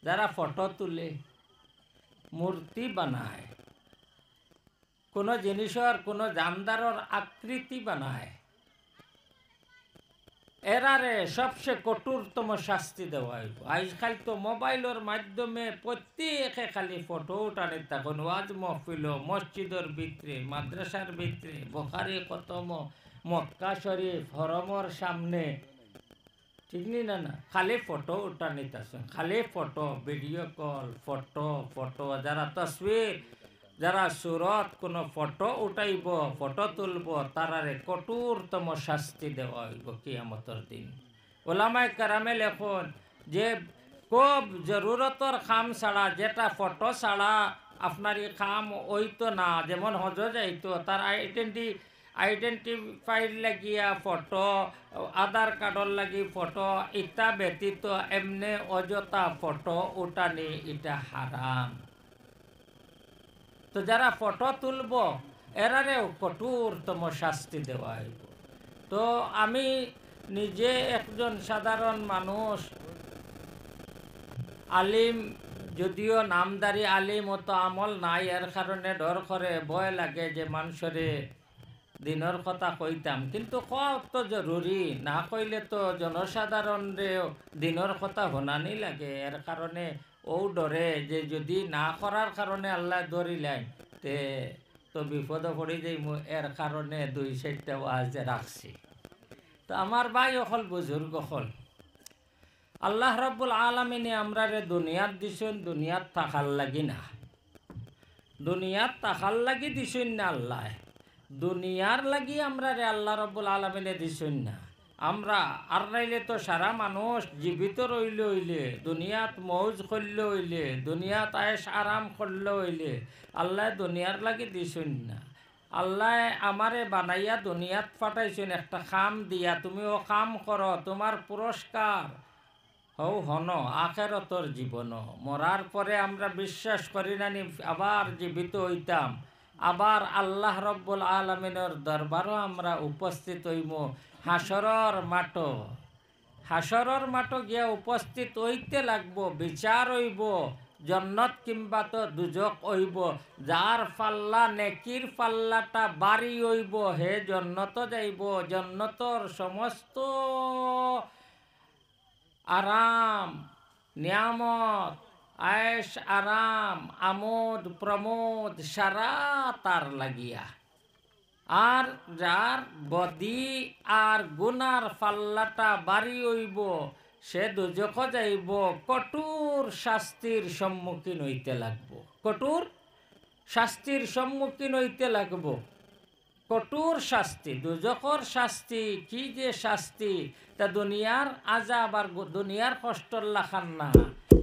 যারা ফটো তুলে, মূর্তি বানায়, কোনো জিনিসের কোনো জানদারর আকৃতি বানায়, এরারে সবচেয়ে কঠোরতম শাস্তি দেওয়া হইব। আজকাল তো মোবাইলের মাধ্যমে প্রত্যেকে খালি ফটো উঠানে তখন ওয়াজ মহফিল, মসজিদের ভিতরে, মাদ্রাসার ভিতরে, বুখারী খতম, মক্কা শরীফ, হরমর সামনে, ঠিক নি না না, খালি ফটো উঠানি তাছেন, খালি photo, video call, photo photo, যারা তসবির, যারা সুরত কোনো ফটো উঠাইব, ফটো তুলব, তারারে কঠোরতম শাস্তি দেওয়া হইব কিয়ামতের দিন। ওলামায়ে কেরামে লেখন যে খুব জরুরতর খাম ছাড়া, যেটা ফটো ছাড়া আপনার এই খাম হইতো না, যেমন হজ যাইতো, তার আইডেন্টিফাইড লাগিয়া ফটো, আধার কার্ডর লাগি ফটো, ইটা ব্যতীত এমনি অযথা ফটো উঠানি এটা হারাম। তো যারা ফটো তুলব এরারেও কঠোরতম শাস্তি দেওয়া হইব। তো আমি নিজে একজন সাধারণ মানুষ, আলিম যদিও নামদারি আলিম, অত আমল নাই, এর কারণে ডর করে, ভয় লাগে যে মানুষরে দিনের কথা কইতাম, কিন্তু কত তো জরুরি, না কইলে তো জনসাধারণেও দিনের কথা শোনানি লাগে। এর কারণে ও ডরে যে যদি না করার কারণে আল্লাহ ধরিলেন তে তো বিপদে পড়ে যাই, এর কারণে 2-4টা ওয়াজ রাখছি। তো আমার ভাই অকল বুজুর্গ হল, আল্লাহ রাব্বুল আলামিনে আমরা রে দুনিয়াত দিছেন, দুনিয়াত থাকার লাগি না, দুনিয়াত থাকার লাগি দিছেন না আল্লাহ, দুনিয়ার লাগি আমরা রে আল্লাহ রাব্বুল আলামিনে দিছেন না। আমরা আর নাইলে তো সারা মানুষ জীবিত রইলে হইলে, দুনিয়াত মৌজ করলে হইলে, দুনিয়াত আয়েশ আরাম করলে হইলে, আল্লাহ দুনিয়ার লাগি দিছেন না। আল্লাহ আমারে বানাইয়া দুনিয়াত পাঠাইছেন একটা কাম দিয়া, তুমি ও কাম করো, তোমার পুরস্কার হও হন আখেরতর জীবন। মরার পরে আমরা বিশ্বাস করি না নি আবার জীবিত হইতাম, আবার আল্লাহ রব্বুল আলমিনের দরবারও আমরা উপস্থিত হইব। হাসরর মাঠ, হাসরর মাঠ গিয়া উপস্থিত হইতে লাগবো, বিচার হইব, জন্নত কিংবা তো দুজক হইব। যার পাল্লা নেকির পাল্লাটা বাড়ি হইব হে জন্নত যাইব, জন্নতর সমস্ত আরাম, নিয়ামত, আয়েশ আরাম, আমোদ প্রমোদ সারা তার লাগিয়া। আর যার বদি আর গুনার পাল্লাটা বাড়ি হইব সে দুজখ যাইব, কঠোর শাস্তির সম্মুখীন হইতে লাগব, কঠোর শাস্তির সম্মুখীন হইতে লাগব। কঠোর শাস্তি, দুজখর শাস্তি, কি যে শাস্তি, তা দুনিয়ার আযাব আর দুনিয়ার কষ্টর লাখান না,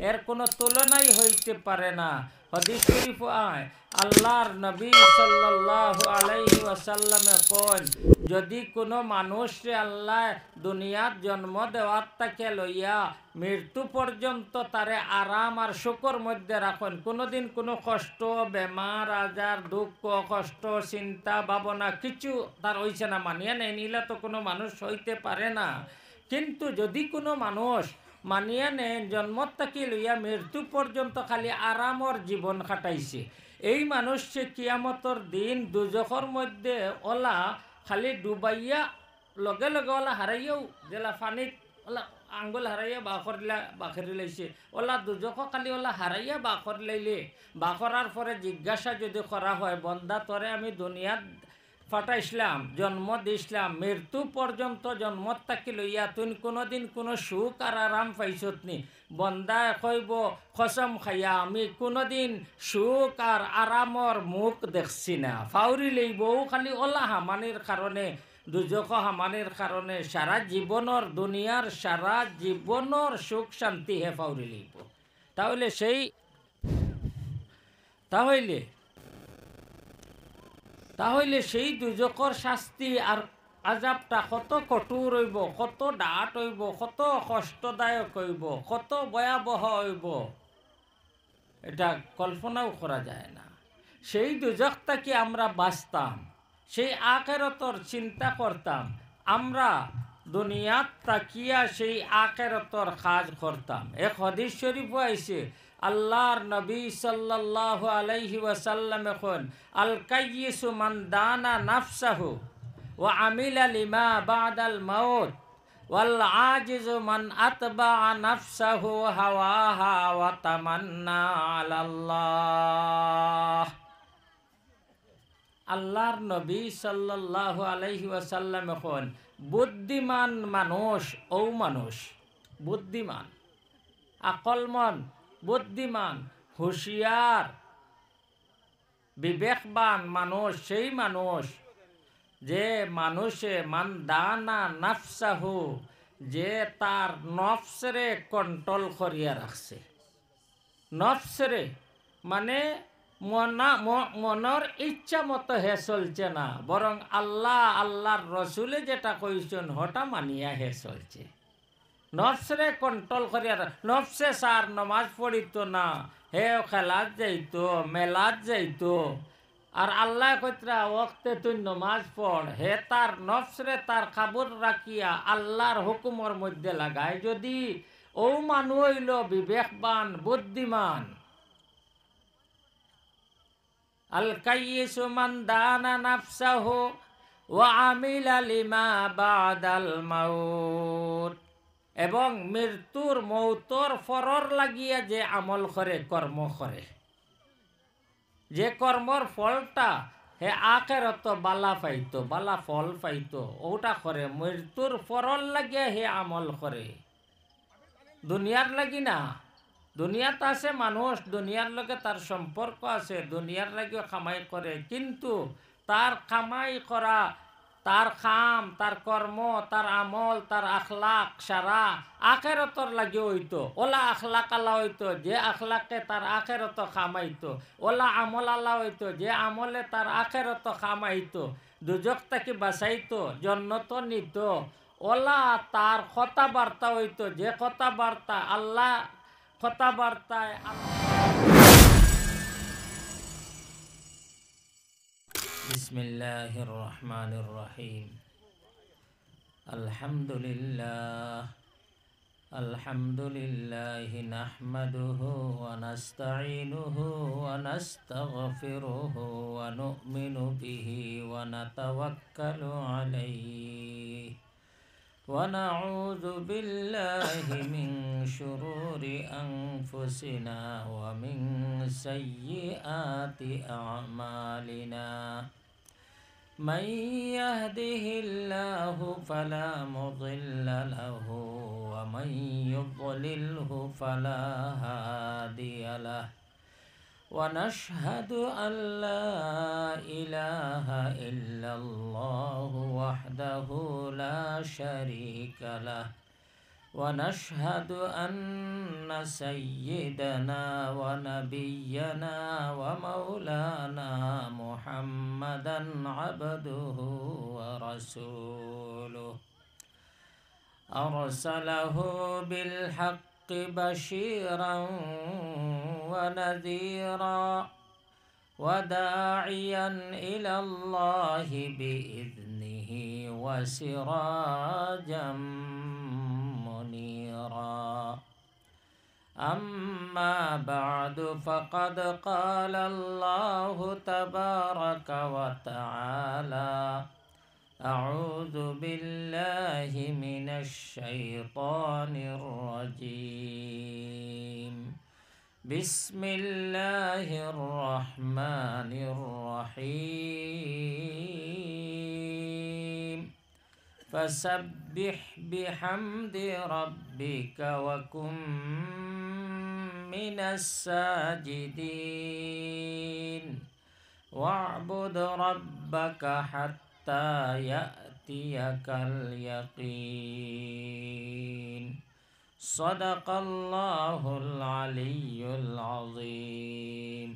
এর কোনো তুলনাই হইতে পারে না। হাদিস শরীফ আয় আল্লাহর নবী সাল্লাল্লাহু আলাইহি ওয়াসাল্লামে কোন, যদি কোনো মানুষে আল্লাহ দুনিয়াত জন্ম দেওয়ার তাকে লইয়া মৃত্যু পর্যন্ত তারে আরাম আর সুখর মধ্যে রাখেন, কোনোদিন কোনো কষ্ট, বেমার আজার, দুঃখ, কষ্ট, চিন্তা ভাবনা কিছু তার হইছে না, মানিয়া নেই নিলে তো কোনো মানুষ হইতে পারে না। কিন্তু যদি কোনো মানুষ মানিয়া নেন জন্মত থাকি লইয়া মৃত্যু পর্যন্ত খালি আরামর জীবন কাটাইছে, এই মানুষে কিয়ামতর দিন দুজখর মধ্যে ওলা খালি ডুবাইয়া লগে লগে ওলা হারাইয়াও জেলা পানিত ওলা আঙ্গুল হারাইয়া বাখরি লাইছে, ওলা দুজখ খালি ওলা হারাইয়া বাখর লাইলে, বাখরার পরে জিজ্ঞাসা যদি করা হয়, বন্দা তরে আমি দুনিয়াত ফাটাইছিলাম, জন্ম দিছিলাম, মৃত্যু পর্যন্ত জন্মত থাকি লইয়া তুই কোনোদিন কোনো সুখ আর আরাম পাইছত নি? বন্দা কইব কসম খাইয়া আমি কোনোদিন সুখ আর আরামর মুখ দেখছি না। ফাউরি লইব খালি ওলা হামানির কারণে, দুজখ হামানির কারণে সারা জীবনের দুনিয়ার সারা জীবনের সুখ শান্তি হে ফাউরি লইব। তাহলে তাহলে সেই দুজকর শাস্তি আর আজাবটা কত কঠোর হইব, কত ডাট হইব, কত কষ্টদায়ক হইব, কত ভয়াবহ হইব, এটা কল্পনাও করা যায় না। সেই দুজকটা কি আমরা বাঁচতাম, সেই আখিরাতের চিন্তা করতাম, আমরা দুনিয়াত তাকিয়া সেই আখিরাতর কাজ করতাম। এক হাদিস শরীফ আইছে, আল্লাহর নবী সাল্লাল্লাহু আলাইহি ওয়াসাল্লাম এখন আল কাইয়িসু মান দানা নাফসাহু ওয়া আমিলা লিমা বাদাল মাউত ওয়াল আজিজু মান আতবা নাফসাহু হাওয়াহা ওয়া তামান্না আলাল্লাহ। আল্লাহর নবী সাল্লাল্লাহু আলাইহি ওয়াসাল্লাম এখন বুদ্ধিমান মানুষ ও মানুষ বুদ্ধিমান, আকলমন, বুদ্ধিমান, হুঁশিয়ার, বিবেকবান মানুষ সেই মানুষ যে মানুষে মান দানা নাফসাহু, যে তার নফসরে কন্ট্রোল করিয়া রাখছে। নফসরে মানে মনের ইচ্ছা মতো হে চলছে না, বরং আল্লাহর রসুলে যেটা কইছেন হটা মানিয়া হে চলছে। নফসরে কন্ট্রোল করিয়া, নফসে সার নমাজ পড়িত না, হে খেলাত যাইতো, মেলাত যাইতো, আর আল্লাহ কইতরা ওক্তে তুই নমাজ পড়, হে তার নফসরে তার খাবর রাখিয়া আল্লাহর হুকুমর মধ্যে লাগায়। যদি ও মানুষ হইল বিবেকবান, বুদ্ধিমান। আল কাইয়িসু মান দানা নাফসাহু ওয়া আমিলা লিমা বাদাল মাউত, এবং মৃত্যুর মৌতর ফরর লাগিয়া যে আমল করে, কর্ম করে, যে কর্মর ফলটা হে আখিরাত বালা পাইতো, বালা ফল পাইতো, ওটা করে। মৃত্যুর ফরর লাগিয়া হে আমল করে, দুনিয়ার লাগি না। দুনিয়াত আছে মানুষ, দুনিয়ার লগে তার সম্পর্ক আছে, দুনিয়ার লাগিও কামাই করে, কিন্তু তার কামাই করা, তার কাম, তার কর্ম, তার আমল, তার আখলাক সারা আখিরাতর লাগে হইতো। ওলা আখলাক আল্লাহ হইতো যে আখলাকে তার আখিরাত কামাইতো, ওলা আমল আল্লাহ হইতো যে আমলে তার আখিরাত কামাইতো, দুজক তাকে বাঁচাইতো, জন্নত নিত। ওলা তার কথাবার্তা হইতো যে কথাবার্তা আল্লাহ কথাবার্তায়। বিসমিল্লাহির রহমানির রহিম। আলহামদুলিল্লাহ আলহামদুলিল্লাহি নাহমাদুহু ওয়া নাস্তাঈনুহু ওয়া নাস্তাগফিরুহু ওয়া নু'মিনু বিহি ওয়া নাতাওয়াক্কালু আলাইহি ওয়া নাউযু বিল্লাহি মিন শুরুরি আনফুসিনা ওয়া মিন সাইয়্যাতি আ'মালিনা। من يهده الله فلا مضل له ومن يضلله فلا هادي له ونشهد أن لا إله إلا الله وحده لا شريك له ونشهد أن سيدنا ونبينا ومولانا محمدا عبده ورسوله أرسله بالحق بشيرا ونذيرا وداعيا إلى الله بإذنه وسراجا منيرا. أما بعد فقد قال الله تبارك وتعالى: أعوذ بالله من الشيطان الرجيم. بسم الله الرحمن الرحيم. فسبح بحمد ربك وكن من الساجدين واعبد ربك حتى يأتيك اليقين. صدق الله العلي العظيم.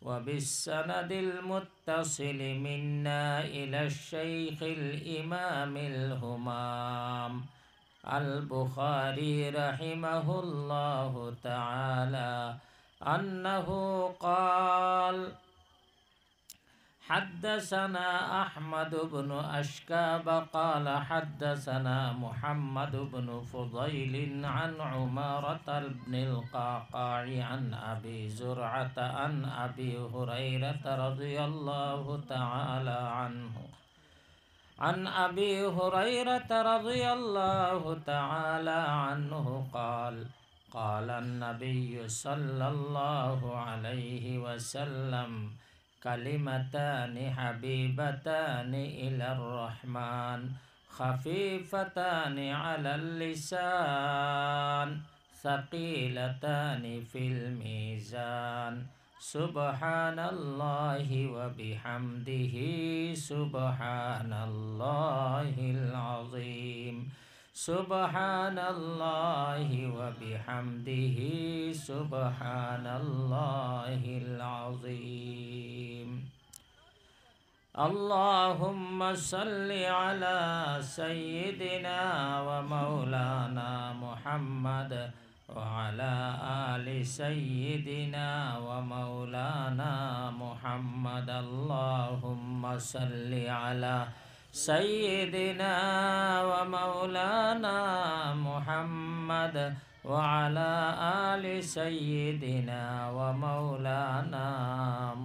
وبالسند المتصل منا إلى الشيخ الإمام الهمام البخاري رحمه الله تعالى أنه قال: حدثنا أحمد بن أشكاب قال حدثنا محمد بن فضيل عن عمارة بن القعقاع عن أبي زرعة عن أبي هريرة رضي الله تعالى عنه عن أبي هريرة رضي الله تعالى عنه قال قال النبي صلى الله عليه وسلم كلمتان حبيبتان إلى الرحمن خفيفتان على اللسان ثقيلتان في الميزان سبحان الله وبحمده سبحان الله العظيم سبحان الله وبحمده سبحان الله العظيم اللهم صل على سيدنا ومولانا محمد وعلى آل سيدنا ومولانا محمد اللهم صل على سيدنا ومولانا محمد وعلى آل سيدنا ومولانا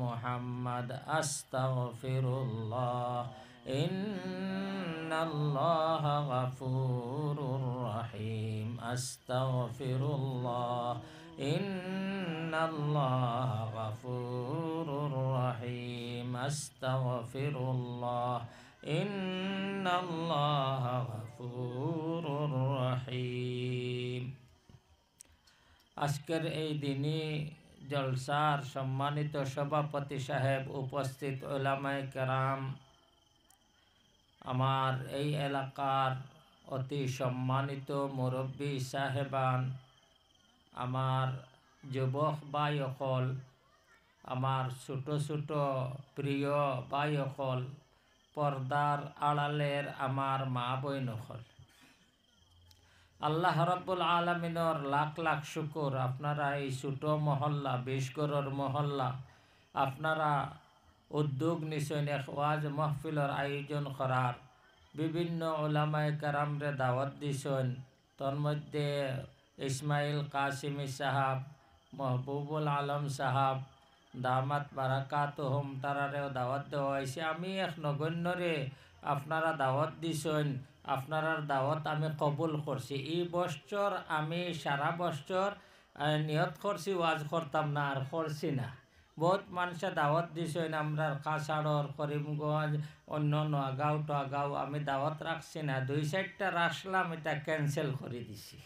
محمد أستغفر الله إن الله غفور رحيم أستغفر الله إن الله غفور رحيم أستغفر الله إن الله غفور رحيم আজকের এই দিনই জলসার সম্মানিত সভাপতি সাহেব, উপস্থিত উলামায়ে কেরাম, আমার এই এলাকার অতি সম্মানিত মুরব্বী সাহেবান, আমার যুবক ভাই অকল, আমার ছোট ছোট প্রিয় ভাই অকল, পর্দার আড়ালের আমার মা বইন অকল, আল্লাহ রাব্বুল আলামিনের লাখ লাখ শুকর। আপনারা এই ছোট মহল্লা, 20 ঘরের মহল্লা, আপনারা উদ্যোগ নিছেন এক ওয়াজ মাহফিলের আয়োজন করার, বিভিন্ন উলামায়ে কেরামরে দাওয়াত দিছেন। তোর মধ্যে ইসমাইল কাসিমি সাহাব, মাহবুবুল আলম সাহাব, দামাত বারাকাতুহুম, তারারেও দাওয়াত দেওয়া হয়েছে। আমি এক নগণ্যরে আপনারা দাওয়াত দিছেন, আপনার দাওয়াত আমি কবুল করছি। এই বছর আমি সারা বছর নিয়ত করছি ওয়াজ করতাম না, আর করছি না। বহুত মানুষে দাওয়াত দিছেন, আমরা কাছাড়র, করিমগঞ্জ, অন্য নোয়াগাঁও টোয়াগাঁও, আমি দাওয়াত রাখছি না। 2-4টা রাখলাম, এটা ক্যান্সেল করে দিছি।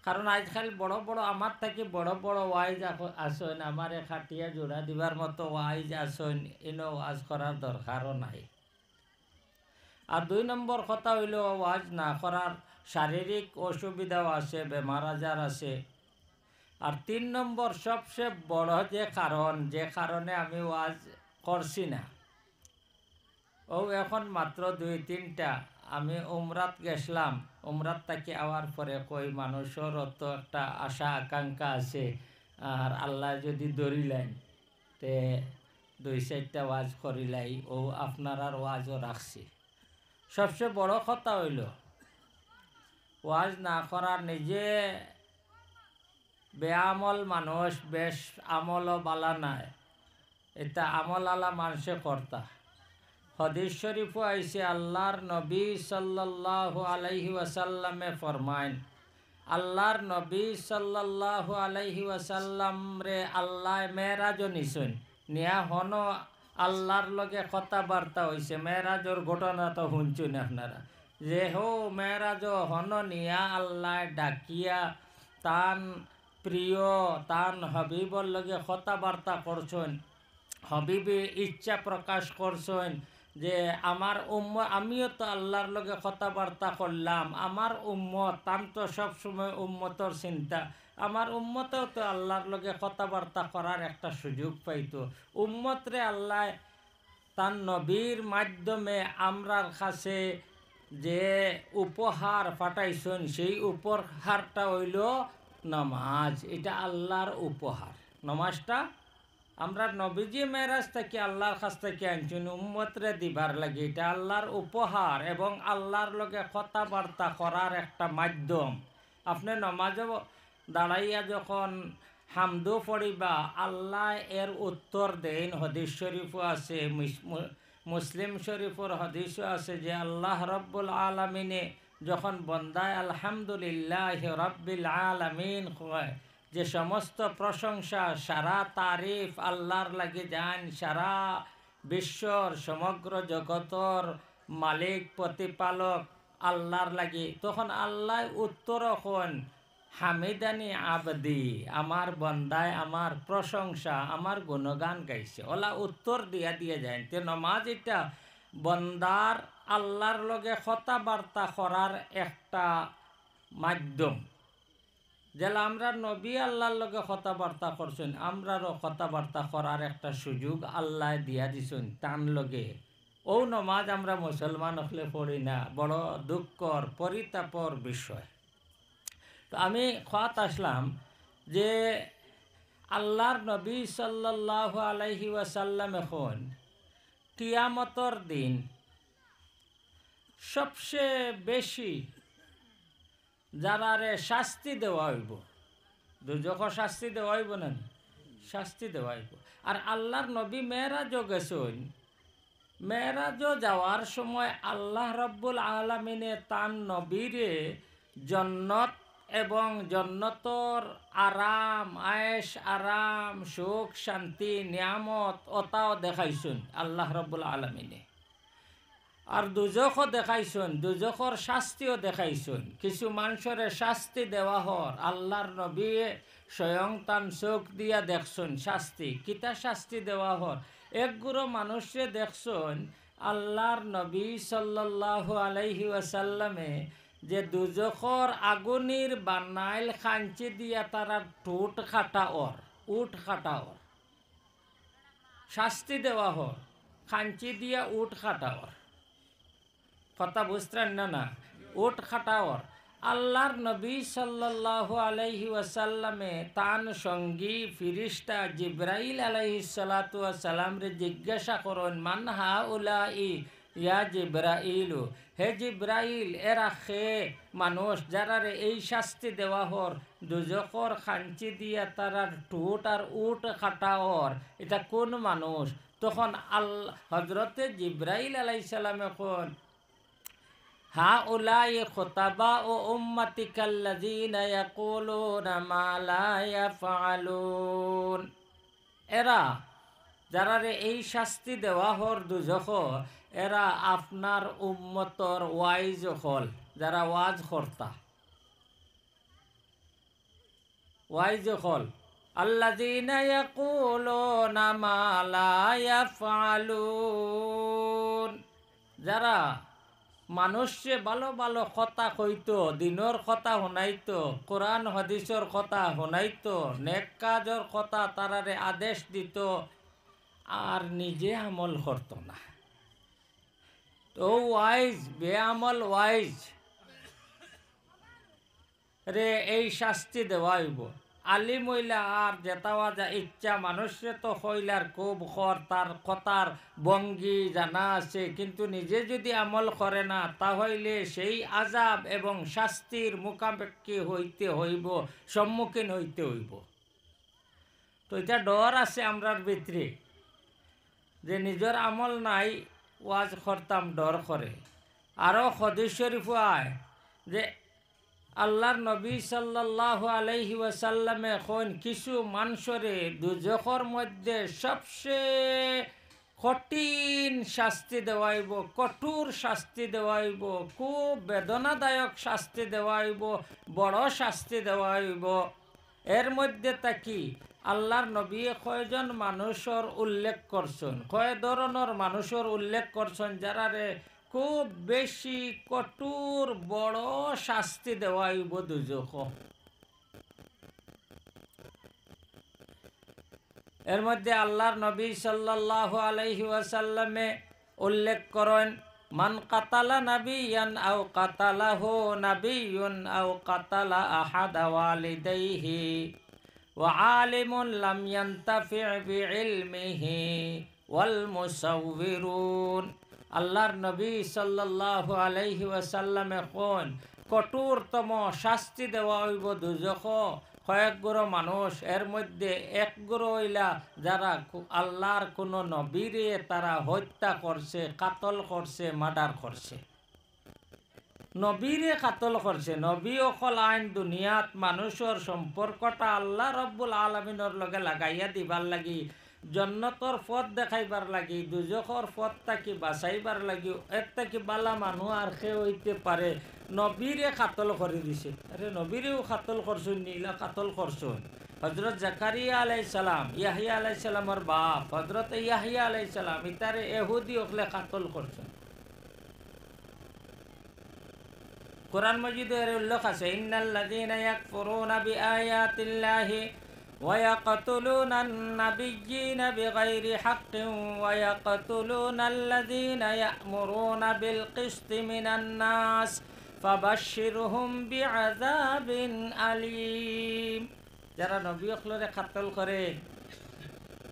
কারণ আজকাল বড় বড়, আমার থেকে বড় বড় ওয়াইজ আসেন, আমার খাটিয়া জোড়া দিবার মতো ওয়াইজ আসেন, এনে ওয়াজ করার দরকারও নাই। আর 2 নম্বর কথা হইল, ওয়াজ না করার শারীরিক অসুবিধাও আছে, বেমার আজার আছে। আর 3 নম্বর সবচেয়ে বড় যে কারণে আমি ওয়াজ করছি না, ও এখন মাত্র 2-3টা। আমি উমরাত গেছিলাম, উমরাত থেকে আওয়ার পরে কই মানুষের তো একটা আশা আকাঙ্ক্ষা আছে, আর আল্লাহ যদি ধরিলেন তে 2-4টা ওয়াজ করিলাই, ও আপনার ওয়াজও রাখছি। সবচেয়ে বড় কথা হইল, ওয়াজ না করার নিজে বেআমল মানুষ, বেশ আমলও বালা নাই, এটা আমল আলা মানুষে কর্তা। হাদিস শরীফও আইছে, আল্লাহর নবী সাল্লাল্লাহু আলাইহি ওয়াসাল্লামে ফরমাইন, আল্লাহর নবী সাল্লাল্লাহু আলাইহি ওয়াসাল্লাম রে আল্লাহ মেরাজও নিছেন, নিয়া হনো আল্লাহর লগে কথাবার্তা হয়েছে। মেরাজর ঘটনা তো শুনছেন আপনারা, যে হো মেরাজ হন নিয়া আল্লাহ ডাকিয়া তান প্রিয়, তান হবিবর লগে কথাবার্তা করছেন। হবিবে ইচ্ছা প্রকাশ করছেন যে আমার আমিও তো আল্লাহর লগে কথাবার্তা করলাম, আমার উম্মত, তান তো সবসময় উম্মতর চিন্তা, আমার উম্মতেও তো আল্লাহর লগে কথাবার্তা করার একটা সুযোগ পাইতো। উম্মতরে আল্লাহ তার নবীর মাধ্যমে আমরার কাছে যে উপহার পাঠাইছেন, সেই উপহারটা হইল নামাজ। এটা আল্লাহর উপহার। নামাজটা আমরা নবীজি মেরাজ থেকে আল্লাহর কাছ থেকে আনছেন উম্মতরে দিবার লাগে। এটা আল্লাহর উপহার এবং আল্লাহর লগে কথাবার্তা করার একটা মাধ্যম। আপনি নমাজও দাঁড়াইয়া যখন হামদু পড়িবা, আল্লাহ এর উত্তর দেন। হদিস শরীফও আছে, মুসলিম শরীফর হদিসও আছে যে আল্লাহ রব্বুল আলমিনে যখন বন্দায় আলহামদুলিল্লাহ রব্বিল আলামিন কয়, যে সমস্ত প্রশংসা সারা তারিফ আল্লাহর লাগে যান, সারা বিশ্বর সমগ্র জগতর মালিক প্রতিপালক আল্লাহর লাগে, তখন আল্লাহ উত্তর হন হামিদানি আবদি, আমার বন্দায় আমার প্রশংসা আমার গুণগান গাইছে। ওলা উত্তর দিয়া দিয়ে যায়। তে নমাজ এটা বন্দার আল্লাহর লগে কথাবার্তা করার একটা মাধ্যম। যেলা আমরা নবী আল্লাহর লগে কথাবার্তা করছেন, আমরারও কথাবার্তা করার একটা সুযোগ আল্লাহ দিয়া দিছেন তান লগে। ও নমাজ আমরা মুসলমান হলে পড়ি না, বড় দুঃখর পরিতাপর বিষয়। তো আমি খাত আসলাম যে আল্লাহর নবী সাল্লাল্লাহু আলাইহি ওয়াসাল্লাম এখন কিয়ামতর দিন সবচেয়ে বেশি যারারে শাস্তি দেওয়া হইব, দুজখর শাস্তি দেওয়া হইব না, শাস্তি দেওয়া হইব। আর আল্লাহর নবী মেরাজও গেছেন, মেরাজও যাওয়ার সময় আল্লাহ রব্বুল আলামিনে তার নবীরে জন্নত এবং জন্নতর আরাম, আয়েশ আরাম, সুখ শান্তি নিয়ামত ওটাও দেখাইছেন আল্লাহ রব্বুল আলামিনে। আর দুজখও দেখাইছেন, দুজখর শাস্তিও দেখাইছেন। কিছু মানুষের শাস্তি দেওয়া হর আল্লাহর নবী স্বয়ং তান চোখ দিয়া দেখছেন শাস্তি, কিতা শাস্তি দেওয়া হর। একগুলো মানুষে দেখছেন আল্লাহর নবী সাল্লাল্লাহু আলাইহি ওয়াসাল্লামে যে দুজখর আগুনির বানাইল খাঞ্চি দিয়া তারা ঠোঁট খাটা ওর, উঠ খাটা ওর শাস্তি দেওয়া হর, খাঞ্চি দিয়া উঠ খাটা ওর। কথা বুঝতেন না? না, উট খাটাওয়ার। আল্লাহর নবী সাল্লাল্লাহু আলাইহি ওয়াসাল্লামে তান সঙ্গী ফিরিস্তা জিব্রাইল আলাইহিস সালাতু ওয়াস সালাম রে জিজ্ঞাসা করেন, মান হাউলাই ইয়া জিব্রাইল, হে জিব্রাইল এরা খে মানুষ যারারে এই শাস্তি দেওয়া হর, দুজখর খাঞ্চি দিয়া তারার ঠোঁট আর উট খাটাওয়ার, এটা কোন মানুষ? তখন আল্লাহ হজরতে জিব্রাইল আলাইহিস সালামে কোন হাউলাই খুতাবা ও উম্মতিকাল্লাযীনা ইয়াকুলুনা মা লা ইয়াফআলুন, এরা যারারে এই শাস্তি দেওয়া হর দুজখ, এরা আপনার উম্মতর ওয়াইজ হল, যারা ওয়াজ কর্তা, ওয়াইজ হল। আল্লাযীনা ইয়াকুলুনা মা লা ইয়াফআলুন, যারা মানুষে ভালো ভালো কথা কইতো, দিনের কথা শুনাইতো, কোরআন হাদিসের কথা শুনাইতো, নেক কাজের কথা তারারে আদেশ দিত, আর নিজে আমল করত না। তো ওয়াইজ বেআমল ওয়াইজ রে এই শাস্তি দেওয়া হইব। আলিম হইলা আর যেতাওয়া যা ইচ্ছা মানুষে তো হইলার খুব খর, তার কথার ভঙ্গি জানা আছে, কিন্তু নিজে যদি আমল করে না, তাহলে সেই আজাব এবং শাস্তির মুখাপেক্ষি হইতে হইব, সম্মুখীন হইতে হইব। তো এটা ডর আছে আমরার ভিতরে যে নিজের আমল নাই, ওয়াজ করতাম ডর করে। আরও হাদিস শরীফ আয় যে আল্লাহর নবী সাল্লাল্লাহু আলাইহি ওয়াসাল্লামে এখন কিছু মানুষরে দুজখর মধ্যে সবচেয়ে কঠিন শাস্তি দেওয়াইব, কঠোর শাস্তি দেওয়াইব, খুব বেদনাদায়ক শাস্তি দেওয়াইব, বড় শাস্তি দেওয়াইব। এর মধ্যে তাকি আল্লাহর নবী কয়জন মানুষের উল্লেখ করছেন, কয় ধরনের মানুষের উল্লেখ করছেন যারারে খুব বেশি কঠোর বড় শাস্তি দেওয়াইব দুজখ। এর মধ্যে আল্লাহর নবী সাল্লাল্লাহু আলাইহি ওয়াসাল্লামে উল্লেখ করেন, মান কাতালা নাবিয়ান আও কাতালাহু নাবিয়ুন আও কাতালা আহাদা ওয়ালিদাইহি وعالم لم ينتفع بعلمه والمصورون আল্লাহর নবী সাল্লাল্লাহু আলাইহি ওয়াসাল্লামে কোন কঠোরতম শাস্তি দেওয়া হইব দুজখ কয়েকগুলো মানুষ এর মধ্যে একগুলো হইলা যারা আল্লাহর কোনো নবীরে তারা হত্যা করছে, কাতল করছে, মার্ডার করছে। নবীরে কাতল করছে। নবী অকল আইন দুনিয়াত মানুষের সম্পর্কটা আল্লাহ রব্বুল আলমিনের লগে লাগাইয়া দিবার লাগি, জন্নতর পথ দেখাইবার লাগি, দুজখর পথ তাকি বাঁচাইবার লাগি, এর তাকি বালা মানুষ আর সে হইতে পারে নবীরে কাতল করে দিছে। আরে নবীরেও কাতল করছুন, নীলা কাতল করছুন। হজরত জাকারিয়া আলাইসালাম, ইয়াহিয়া আলাইসালামর বাপ হজরত ইয়াহিয়া আলাইসালাম, ইতারে এহুদি ওখলে কাতল করছেন। কোরআন মজিদের উল্লেখ আছে, ইন্নাল্লাযীনা ইয়াকফুরুনা বিআয়াতিল্লাহি ওয়া ইয়াকতুলুনান নাবিয়্যিনা বিগাইরি হাক্কিন ওয়া ইয়াকতুলুনাল্লাযীনা ইয়া'মুরুনা বিল কিসতি মিনান নাস ফাবাশশিরহুম বিআযাবিন আলীম। যারা নবী অখলরে কাতল করে,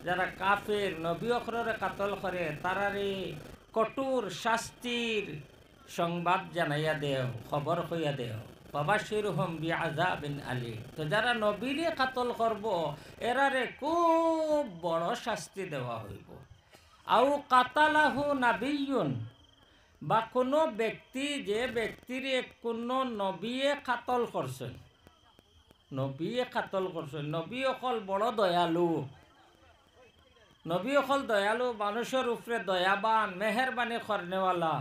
যারা কাফের নবী অখলরে কাতল করে, তারারে কঠোর শাস্তির সংবাদ জানাইয়া দেও, খবর হইয়া দেও। ফাবাশশিরহুম বিআযাবিন আলীম। তো যারা নবীরে কাতল করব এরারে খুব বড় শাস্তি দেওয়া হইব। আও কাতালাহু নাবিয়্যুন, বা কোনো ব্যক্তি যে ব্যক্তিরে কোনো নবীয়ে কাতল করছেন, নবীয়ে কাতল করছেন। নবী অকল বড় দয়ালু, নবী অকল দয়ালু, মানুষের উপরে দয়াবান, মেহেরবানি করনেওয়ালা।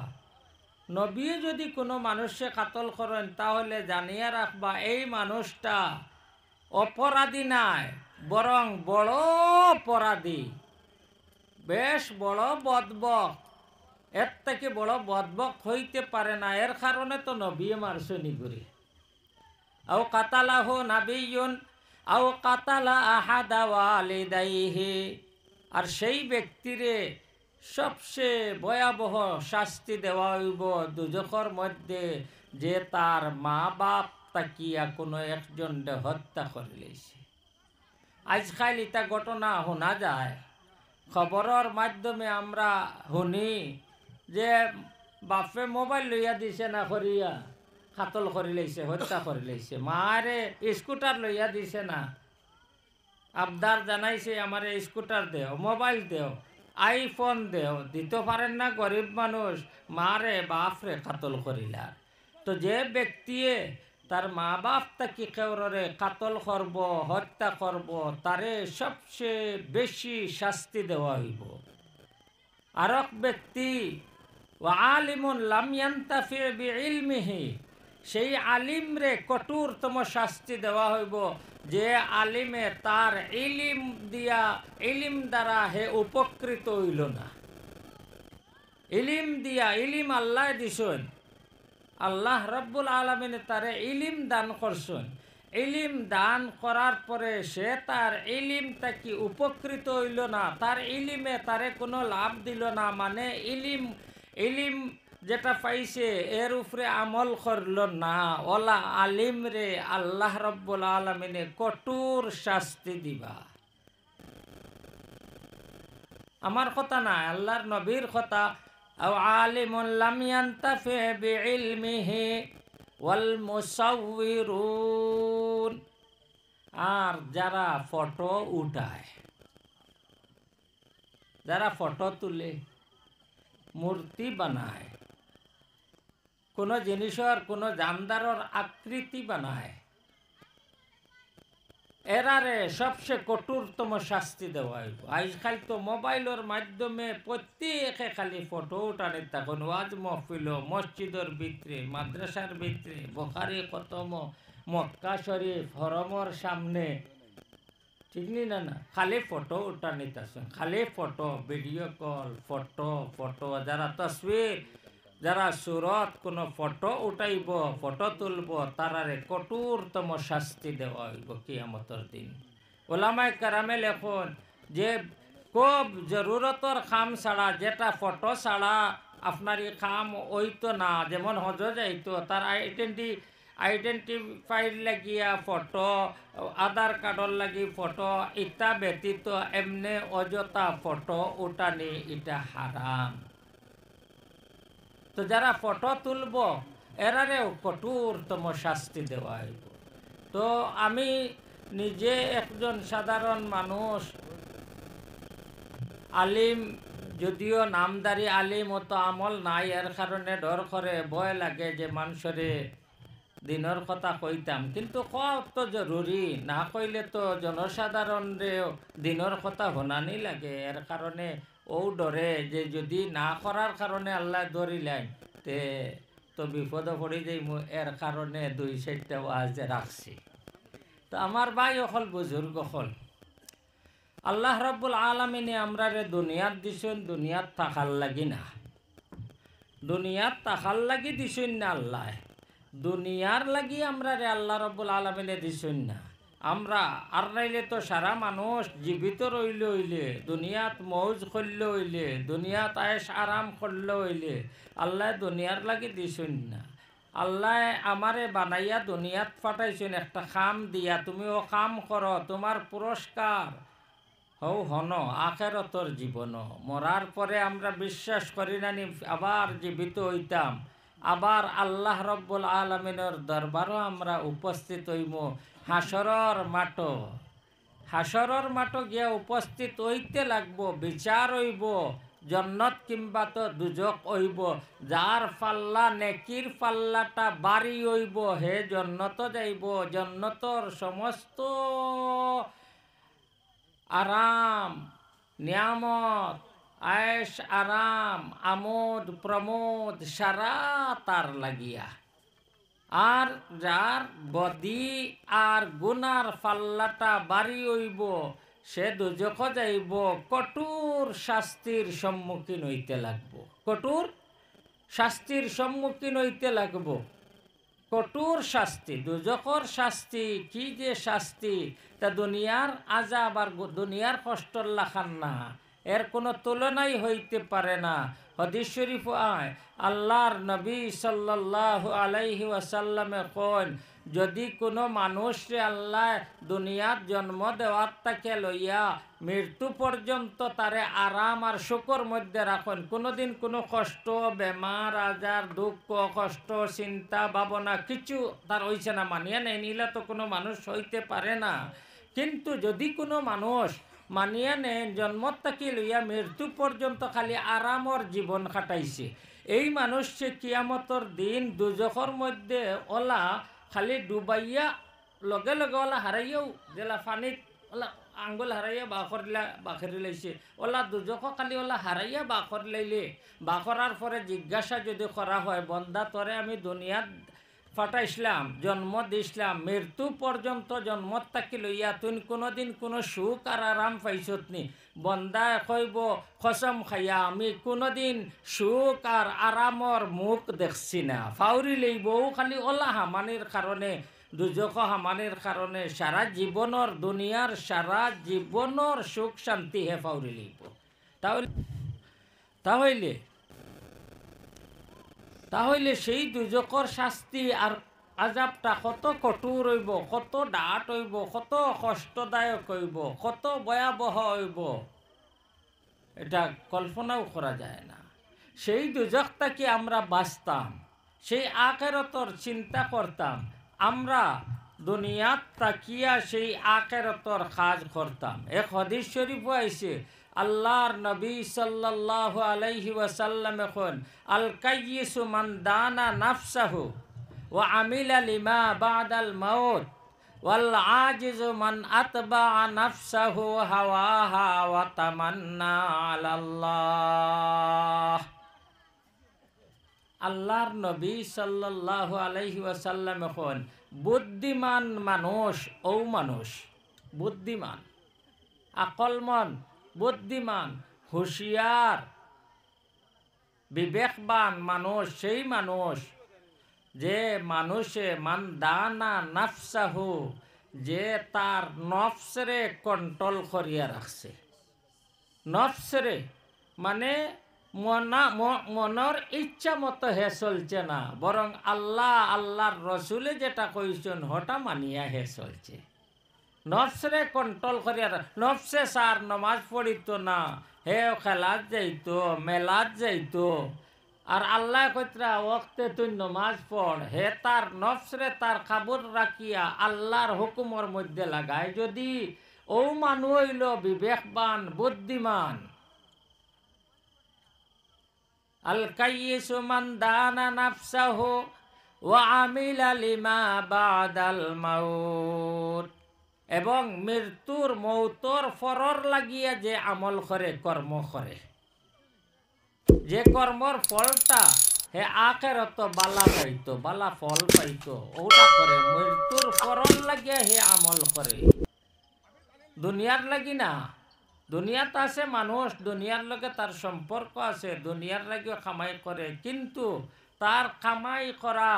নবী যদি কোনো মানুষে কাতল করেন তাহলে জানিয়ে রাখবা এই মানুষটা অপরাধী নাই, বরং বড় অপরাধী, বেশ বড় বদবক। এর থেকে বড় বদবক হইতে পারে না, এর কারণে তো নবী মারছনি করে। আও কাতালাহু নাবিয়্যুন আও কাতালা আহাদা ওয়ালিদাইহি, আর সেই ব্যক্তিরে সবচেয়ে ভয়াবহ শাস্তি দেওয়া হইব দুজখর মধ্যে যে তার মা বাপ তাকিয়া কোনো একজনকে হত্যা করে লইছে। আজকাল এটা ঘটনা শোনা যায়, খবরের মাধ্যমে আমরা শুনি যে বাপে মোবাইল লইয়া দিছে না করিয়া কাতল করে লইছে, হত্যা করে লইছে। মারে স্কুটার লইয়া দিছে না, আবদার জানাইছে আমার স্কুটার দেও, মোবাইল দেও, আইফোন দেও, দিতে পারেন না গরিব মানুষ, মারে বাপরে কাতল করিলার। তো যে ব্যক্তিয়ে তার মা বাপ তাকে কেউরে কাতল করব, হত্যা করব, তারে সবচেয়ে বেশি শাস্তি দেওয়া হইব। আর এক ব্যক্তি আলিমুন লাম ইয়ান্তাফি বিইলমিহি, সেই আলিমরে কঠোরতম শাস্তি দেওয়া হইব যে আলিমে তার ইলিম দিয়া, ইলিম দ্বারা হে উপকৃত হইল না। ইলিম দিয়া, ইলিম আল্লাহ দিছেন, আল্লাহ রব্বুল আলামিন তারে ইলিম দান করছেন। ইলিম দান করার পরে সে তার ইলিম তাকে উপকৃত হইল না, তার ইলিমে তারে কোনো লাভ দিল না, মানে ইলিম যেটা পাইছে এর উপরে আমল করল না, ওলা আলিম রে আল্লাহ রব্বুল আলামিনে কঠোর শাস্তি দিবা। আমার কথা না, আল্লাহর নবীর কথা। আও আলিমুন লাম ইয়ান্তাফি বিইলমিহি ওয়াল মুসাউউরুন, আর যারা ফটো উঠায়, যারা ফটো তুলে, মূর্তি বানায়, কোনো জিনিসের কোনো জানদারর আকৃতি বানায়, এরারে সবচেয়ে কঠোরতম শাস্তি দেওয়া হইব। আজকাল তো মোবাইলের মাধ্যমে প্রত্যেকে খালি ফটো উঠানে তখন ওয়াজ মহফিল, মসজিদের ভিতরে, মাদ্রাসার ভিতরে, বুখারী খতম, মক্কা শরীফ, হরমর সামনে, ঠিক নি না? না, খালি ফটো উঠানি তাছেন, খালি ফটো, ভিডিও কল, ফটো, যারা তসবির, যারা সুরত কোনো ফটো উঠাইব, ফটো তুলব, তারারে কঠোরতম শাস্তি দেওয়া হইব কিয়ামতের দিন। ওলামায়ে কেরামে লেখন যে খুব জরুরতর কাম ছাড়া, যেটা ফটো ছাড়া আপনার এই কাম হইতো না, যেমন হজ যাইতো, তার আইডেন্টিফাইড লাগিয়া ফটো, আধার কার্ডর লাগি ফটো, ইটা ব্যতীত এমনি অযথা ফটো উঠানি এটা হারাম। তো যারা ফটো তুলব এরারেও কঠোরতম শাস্তি দেওয়া হইব। তো আমি নিজে একজন সাধারণ মানুষ, আলিম যদিও নামদারি আলিম অত আমল নাই, এর কারণে ডর করে ভয় লাগে যে মানুষরে দিনের কথা কইতাম, কিন্তু কত তো জরুরি, না কইলে তো জনসাধারণেও দিনের কথা শোনানি লাগে। এর কারণে ও ডরে যে যদি না করার কারণে আল্লাহ ধরিলেন তে তো বিপদে পড়ে যাই, এর কারণে 2-4টা ওয়াজ রাখছি। তো আমার ভাই অকল বুজুর্গ হল, আল্লাহ রাব্বুল আলামিনে আমরা রে দুনিয়াত দিছেন দুনিয়াত থাকার লাগি না, দুনিয়াত থাকার লাগি দিছেন না আল্লাহ, দুনিয়ার লাগি আমরা রে আল্লাহ রাব্বুল আলামিনে দিছেন না। আমরা আর নাইলে তো সারা মানুষ জীবিত রইলে হইলে, দুনিয়াত মৌজ করলে হইলে, দুনিয়াত আয়েশ আরাম করলে হইলে, আল্লাহ দুনিয়ার লাগি দিছেন না। আল্লাহ আমারে বানাইয়া দুনিয়াত পাঠাইছেন একটা কাম দিয়া, তুমি ও কাম করো, তোমার পুরস্কার হও হন আখেরতর জীবন। মরার পরে আমরা বিশ্বাস করি না নি আবার জীবিত হইতাম, আবার আল্লাহ রব্বুল আলমিনের দরবারও আমরা উপস্থিত হইব। হাসরর মাঠ, হাসরর মাঠ গিয়া উপস্থিত হইতে লাগবো, বিচার হইব, জন্নত কিংবা তো দুজক হইব। যার পাল্লা নেকির পাল্লাটা বাড়ি হইব হে জন্নত যাইব, জন্নতর সমস্ত আরাম নিয়ামত আয়েশ আরাম আমোদ প্রমোদ সারা তার লাগিয়া। আর যার বদি আর গুনার পাল্লাটা বাড়ি হইব সে দুজখ যাইব, কঠোর শাস্তির সম্মুখীন হইতে লাগব, কঠোর শাস্তির সম্মুখীন হইতে লাগব। কঠোর শাস্তি, দুজখর শাস্তি কি যে শাস্তি, তা দুনিয়ার আযাব আর দুনিয়ার কষ্টর লাখান না, এর কোনো তুলনাই হইতে পারে না। হাদিস শরীফ আয় আল্লাহর নবী সাল্লাল্লাহু আলাইহি ওয়াসাল্লামে কোন, যদি কোনো মানুষে আল্লাহ দুনিয়ার জন্ম দেওয়ার তাকে লইয়া মৃত্যু পর্যন্ত তারে আরাম আর সুখর মধ্যে রাখেন, কোনোদিন কোনো কষ্ট বেমার আজার দুঃখ কষ্ট চিন্তা ভাবনা কিছু তার হইছে না, মানিয়া নেই নিলে তো কোনো মানুষ হইতে পারে না। কিন্তু যদি কোনো মানুষ মানিয়া নেন জন্মত থাকি লইয়া মৃত্যু পর্যন্ত খালি আরামর জীবন কাটাইছে, এই মানুষ সে কিয়ামতর দিন দুজখর মধ্যে ওলা খালি ডুবাইয়া লগে লগে ওলা হারাইয়াও জেলা পানিত ওলা আঙ্গুল হারাইয়া বাখরি লাইছে, ওলা দুজখ খালি ওলা হারাইয়া বাখর লাইলে, বাখরার পরে জিজ্ঞাসা যদি করা হয় বন্দা তরে আমি দুনিয়াত ফাটাইছিলাম জন্ম দিছিলাম, মৃত্যু পর্যন্ত জন্মত থাকি লইয়া তুই কোনোদিন কোনো সুখ আর আরাম পাইছত নি? বন্দা কইব কসম খাইয়া আমি কোনোদিন সুখ আর আরামর মুখ দেখছি না। ফাউরি লইব খালি ওলা হামানির কারণে, দুজখ হামানির কারণে সারা জীবনের দুনিয়ার সারা জীবনের সুখ শান্তি হে ফাউরি লইব। তাহলে তাহলে সেই দুজকর শাস্তি আর আজাবটা কত কঠোর হইব, কত ডাট হইব, কত কষ্টদায়ক হইব, কত ভয়াবহ হইব, এটা কল্পনাও করা যায় না। সেই দুজকটাকে আমরা বাঁচতাম, সেই আখেরাতর চিন্তা করতাম, আমরা দুনিয়াত তাকিয়া সেই আখেরাতর কাজ করতাম। এক হাদিস শরীফ আইছে আল্লাহর নবী সাল্লাল্লাহু আলাইহি ওয়াসাল্লাম এখন আল কাইয়িসু মান দানা নাফসাহু ওয়া আমিলা লিমা বাদাল মাউত ওয়াল আজিজু মান আতবা নাফসাহু হাওয়াহা ওয়া তামান্না আলাল্লাহ। আল্লাহর নবী সাল্লাল্লাহু আলাইহি ওয়াসাল্লাম এখন বুদ্ধিমান মানুষ ও মানুষ বুদ্ধিমান আকলমন বুদ্ধিমান হুঁশিয়ার বিবেকবান মানুষ সেই মানুষ যে মানুষে মান দানা নাফসাহু, যে তার নফসরে কন্ট্রোল করিয়া রাখছে। নফসরে মানে মনের ইচ্ছা মতো হে চলছে না, বরং আল্লাহর রসুলে যেটা কইছেন হটা মানিয়া হে চলছে। নফসরে কন্ট্রোল করিয়া নফসে সার নমাজ পড়িত না, হে খেলাত যাইতো, মেলাত যাইতো। আর আল্লাহ কইতরা ওক্তে তুই নমাজ পড়, হে তার নফসরে তার কাবুর রাখিয়া আল্লাহর হুকুমর মধ্যে লাগায় যদি, ও মানুষ হইল বিবেকবান বুদ্ধিমান। আল কাইয়িসু মান দানা নাফসাহু ওয়া আমিলা লিমা বাদাল মাউত। এবং মৌতর ফরর লাগিয়া যে আমল করে, কর্ম করে, যে কর্মর ফলটা হে আখেরত বালা পাইতো, বালা ফল পাইতো, ওটা করে। মৃত্যুর ফরর লাগিয়া হে আমল করে, দুনিয়ার লাগি না। দুনিয়াতে আছে মানুষ, দুনিয়ার লগে তার সম্পর্ক আছে, দুনিয়ার লাগিও কামাই করে, কিন্তু তার কামাই করা,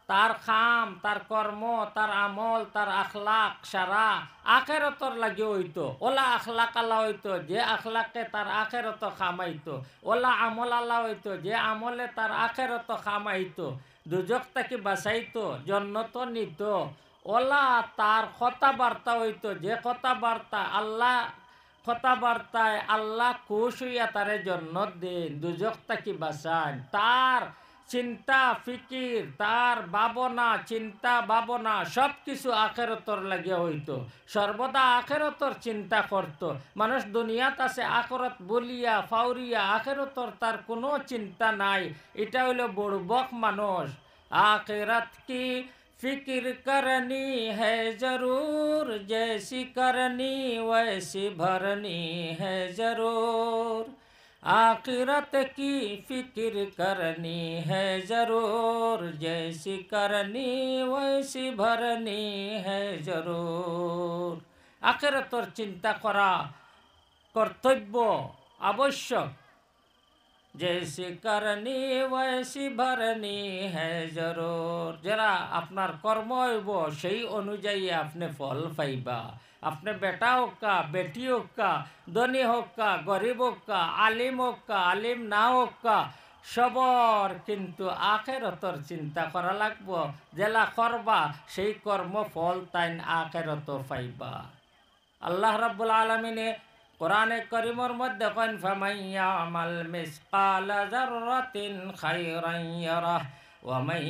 তার কাম, তার কর্ম, তার আমল, তার আখলাক সারা আখেরতর লাগে হইতো। ওলা আখলাক আল্লাহ হইতো যে আখলাকে তার আখেরত খামাইতো, ওলা আমল আল্লাহ হইতো যে আমলে তার আখেরত খামাইতো, দুজক তাকে বাঁচাইতো, জন্নত নিত। ওলা তার কথাবার্তা হইতো যে কথাবার্তা আল্লাহ, কথাবার্তায় আল্লাহ খুশ হইয়া তারে জন্নত দেন, দুজক তাকে বাঁচান। তার চিন্তা ফিকির, তার ভাবনা, চিন্তা ভাবনা সব কিছু আখেরতর লাগিয়া হইতো, সর্বদা আখেরতর চিন্তা করত। মানুষ দুনিয়াত আছে আখরত বলিয়া ফাউরিয়া, আখেরতর তার কোনো চিন্তা নাই। এটা হইল বুড়বক মানুষ। आखिरत की फिक्र करनी है ज़रूर, जैसी करनी वैसी भरनी है ज़रूर। आखिरत की फिक्र करनी है ज़रूर, जैसी करनी वैसी भरनी है ज़रूर। आखिरतर चिंता करा কর্তব্য আবশ্যক। जैसी करनी वैसी भरनी है जरूर। যারা আপনার কর্ম হইব সেই অনুযায়ী আপনি ফল পাইবা। আপনি বেটা হোক কা, বেটি হোক কা, ধনী হোক কা, গরিব হোক কা, আলিম হোক কা, আলিম না হোক কা, সবর কিন্তু আখেরতর চিন্তা করা লাগবো। জেলা করবা সেই কর্মফল তাইন আখেরত পাইবা। আল্লাহ রাব্বুল আলামিনে কোরআনে করিমর মধ্যে কন ফামান ইয়ামাল মিসকালা যাররাতিন খায়রান ইয়ারাহ ওয়া মান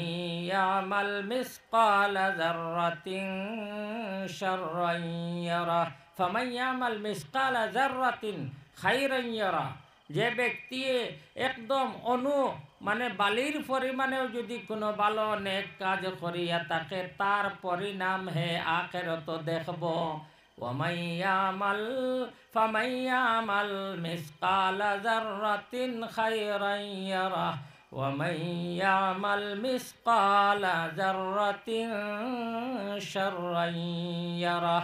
ইয়ামাল মিসকালা যাররাতিন শাররান ইয়ারাহ। ফামান ইয়ামাল মিসকালা যাররাতিন খায়রান ইয়ারাহ, যে ব্যক্তি একদম মানে বালির পরিমাণেও যদি কোনো ভালো নেক কাজ করিয়া থাকে, তার পরিণাম হে আখিরাত দেখব। ومن يعمل مثقال ذرة خيرا يره ومن يعمل مثقال ذرة شرا يره।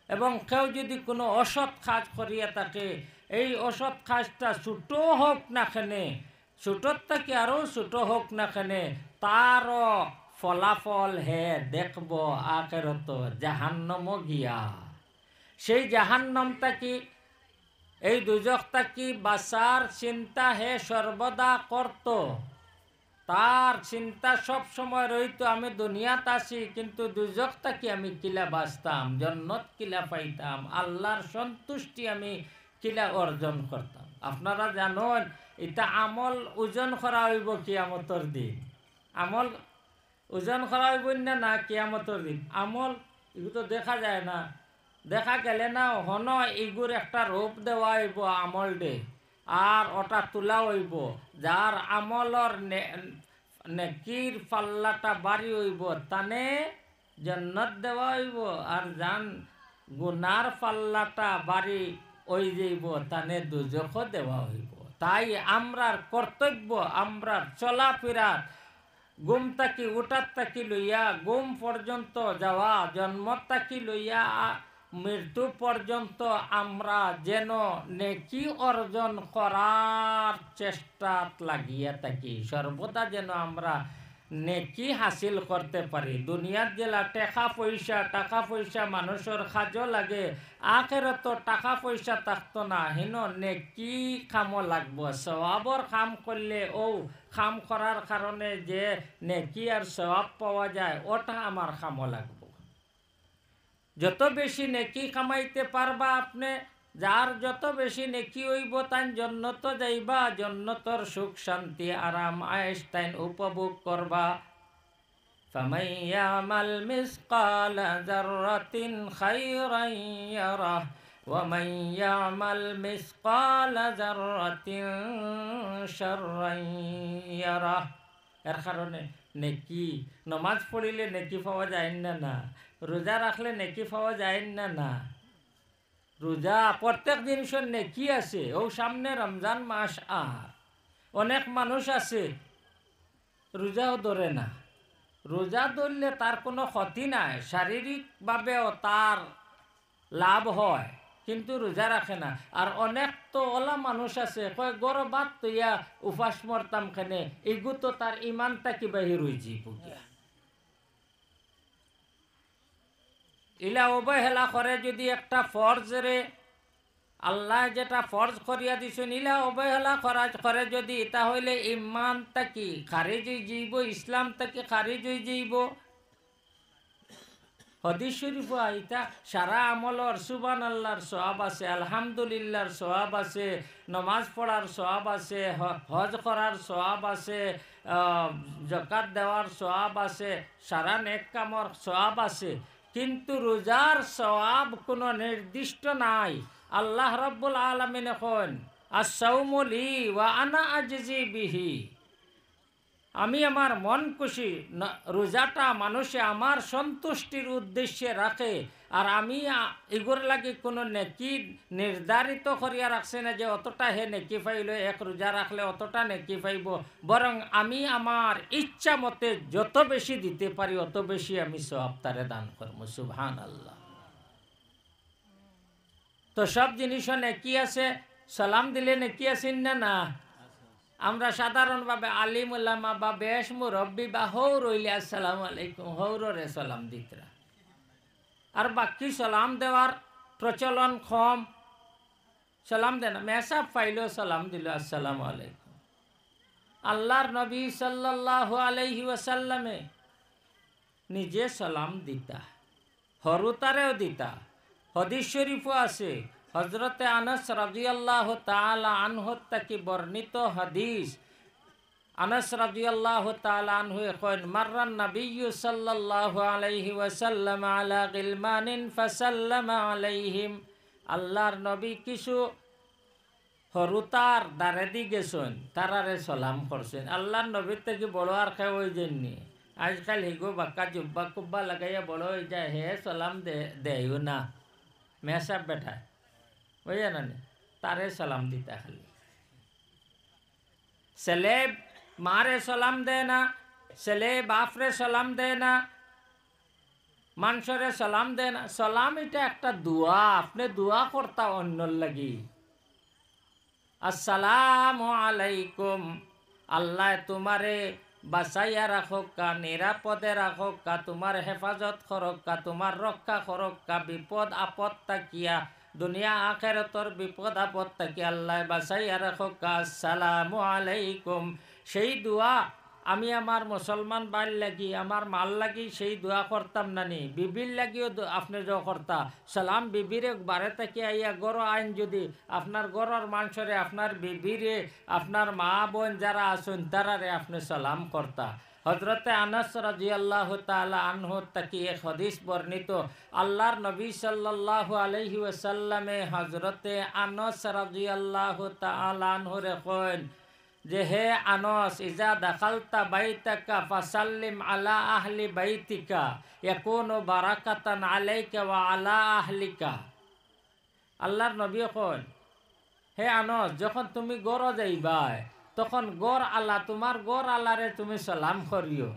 এবং কেউ যদি কোনো অসৎ কাজ করিয়া থাকে, এই অসৎ কাজটা ছোট হোক না কেনে, ছোটর থেকে আরও ছোট হোক না কেনে, তারও ফলাফল হে দেখব আখিরাত জাহান্নাম গিয়া। সেই জাহান্নামটা কি, এই দুজখটা কি বাঁচার চিন্তা হে সর্বদা করত। তার চিন্তা সব সময় রইত আমি দুনিয়াতে আসি, কিন্তু দুজখটা কি আমি কিলা বাঁচতাম, জন্নত কিলা পাইতাম, আল্লাহর সন্তুষ্টি আমি কিলা অর্জন করতাম। আপনারা জানেন এটা আমল ওজন করা হইব কিয়ামতর দিন। আমল ওজন করা হইব না কিয়ামতর দিন। আমল এগুলো তো দেখা যায় না, দেখা গেলে না হন এগুর একটা রূপ দেওয়া হইব আমল দে, আর ওটা তোলা হইব। যার আমলর নেকির পাল্লাটা বাড়ি হইব তানে জান্নাত দেওয়া হইব, আর যান গুনার পাল্লাটা বাড়ি ওই যাইব তানে দুজখ দেওয়া হইব। তাই আমরার কর্তব্য, আমরার চলাফেরার ঘুম থাকি উঠার থাকি লইয়া ঘুম পর্যন্ত যাওয়া, জন্ম থাকি লইয়া মৃত্যু পর্যন্ত আমরা যেন নেকি অর্জন করার চেষ্টা লাগিয়া থাকি। সর্বদা যেন আমরা নেকি হাসিল করতে পারি। দুনিয়ার জেলা টাকা পয়সা মানুষের সাজো লাগে, আখেরাতো টাকা পয়সা থাকতো না, হেন নেকি কামও লাগবো। সওয়াবর কাম করলে কাম করার কারণে যে নেকি আর সওয়াব পাওয়া যায়, ওটা আমার কামও লাগবো। যত বেশি নেকি কামাইতে পারবা আপনি, যার যত বেশি নেকি হইব তাই জন্নত যাইবা, জন্নতর সুখ শান্তি আরাম আয়েশ তাই উপভোগ করবা। فمن يعمل مثقال ذرة خيرا يره ومن يعمل مثقال ذرة شرا يره। এর কারণে নেকি, নমাজ পড়িলে নেকি পাওয়া যায় না, রোজা রাখলে নেকি পাওয়া যায় না। রোজা প্রত্যেক জিনিসের নেকি আছে। সামনে রমজান মাস, আর অনেক মানুষ আছে রোজাও ধরে না। রোজা ধরলে তার কোনো ক্ষতি নাই, শারীরিকভাবেও তার লাভ হয়, কিন্তু রোজা রাখে না। আর অনেক তো ওলা মানুষ আছে কয় গরবাত তৈয়া উপাস মরতাম খানে, এগু তো তার ইমানটা কি বাহির হয়েছি পুকিয়া। ইলা অবহেলা করে যদি একটা ফরজরে, আল্লাহ যেটা ফরজ করিয়া দিছেন, ইলা অবহেলা করে যদি, তাহলে ইমানটা কি খারিজ হয়ে যাইব, ইসলামটা কি খারিজ হয়ে যাইব। হাদিস শরীফ আইতা সারা আমলর সুবহানাল্লাহর সওয়াব আছে, আলহামদুলিল্লাহর সওয়াব আছে, নমাজ পড়ার সওয়াব আছে, হজ করার সওয়াব আছে, যাকাত দেওয়ার সওয়াব আছে, সারা নেক কামর সওয়াব আছে, কিন্তু রোজার সওয়াব কোনো নির্দিষ্ট নাই। আল্লাহ রাব্বুল আলামিন কন আস-সাওমু লি ওয়া আনা আজজি বিহি, আমি আমার মন খুশি, রোজাটা মানুষে আমার সন্তুষ্টির উদ্দেশ্যে রাখে, আর আমি এগুর লাগে কোনো নেকি নির্ধারিত করিয়া রাখছে না যে অতটা হে নেকি পাইল, এক রোজা রাখলে অতটা নেকি পাইব, বরং আমি আমার ইচ্ছা মতে যত বেশি দিতে পারি অত বেশি আমি সওয়াব তারে দান করব। সুবহানাল্লাহ। তো সব জিনিসও নেকি আছে। সালাম দিলে নেকি আছেন না? আমরা সাধারণভাবে আলিম উলামা বা বেশ মুরব্বী বা হৌ রইলে আসসালামু আলাইকুম, হৌরে সালাম দিতরা, আর বাকি সালাম দেওয়ার প্রচলন কম। সালাম দেন মেসাব পাইলেও সালাম দিল আসসালামু আলাইকুম। আল্লাহর নবী সাল্লাল্লাহু আলাইহি ওয়াসাল্লামে নিজে সালাম দিতা, হরুতারেও দিতা। হাদিস শরীফও আছে, হজরতে আনাস রাদিয়াল্লাহু তাআলা আনহু থেকে বর্ণিত হাদিস। আনাস রাদিয়াল্লাহু তাআলা আনহু কইন মাররান নবিয়্যু সাল্লাল্লাহু আলাইহি ওয়াসাল্লাম আলা গিলমানিন ফাসাল্লামা আলাইহিম, আল্লাহর নবী কিছু হরুতার দ্বারে দি গেছেন, তারারে সালাম করছেন। আল্লাহর নবীর থেকে বড় আর কেউ ওই জন্যে আজকাল হিগো বাক্কা জুব্বা কুব্বা লাগাইয়া বড় হয়ে যায়, হে সালাম দেও না, মেসাব বেটা বুঝে না, তারে সালাম দিতে খালি। ছেলে মারে সালাম দেয় না, ছেলে বাপরে সালাম দেয় না, মানুষরে সালাম দেয় না। সালাম এটা একটা দোয়া, আপনি দোয়া করতা অন্যর লাগি। আসসালামু আলাইকুম, আল্লাহ তোমারে বাঁচাইয়া রাখক কা, নিরাপদে রাখক কা, তোমার হেফাজত করক কা, তোমার রক্ষা করক কা, বিপদ আপদ তাকিয়া দুনিয়া আখেরাতর বিপদ আপদ তাকিয়া আল্লাহ বাঁচাইয়া রাখক কা, আসসালামু আলাইকুম। সেই দোয়া আমি আমার মুসলমান বাইর লাগি, আমার মাল লাগি সেই দোয়া করতাম নানি, বিবির লাগিও আপনি যা করতা সালাম। বিবিরে বারে থেকে আইয়া গড় আইন যদি আপনার গড়র মানুষরে, আপনার বিবিরে, আপনার মা বোন যারা আছেন তারারে আপনি সালাম করতা। হজরতে আনাস রাদিয়াল্লাহু তাআলা আনহু থেকে এক হাদিস বর্ণিত, আল্লাহর নবী সাল্লাল্লাহু আলাইহি ওয়াসাল্লামে হজরতে আনাস রাদিয়াল্লাহু তাআলা আনহুরে কইন যে হে আনস, ইজা দাখালতা বাইতাকা ফাসাল্লিম আলা আহলি বাইতিকা ইয়াকুনু বারাকাতান আলাইকা ওয়া আলা আহলিকা। আল্লাহর নবী কইন হে আনস, যখন তুমি গড় যাইবা তখন গড় আল্লাহ, তোমার গড় আল্লাহরে তুমি সালাম করিও,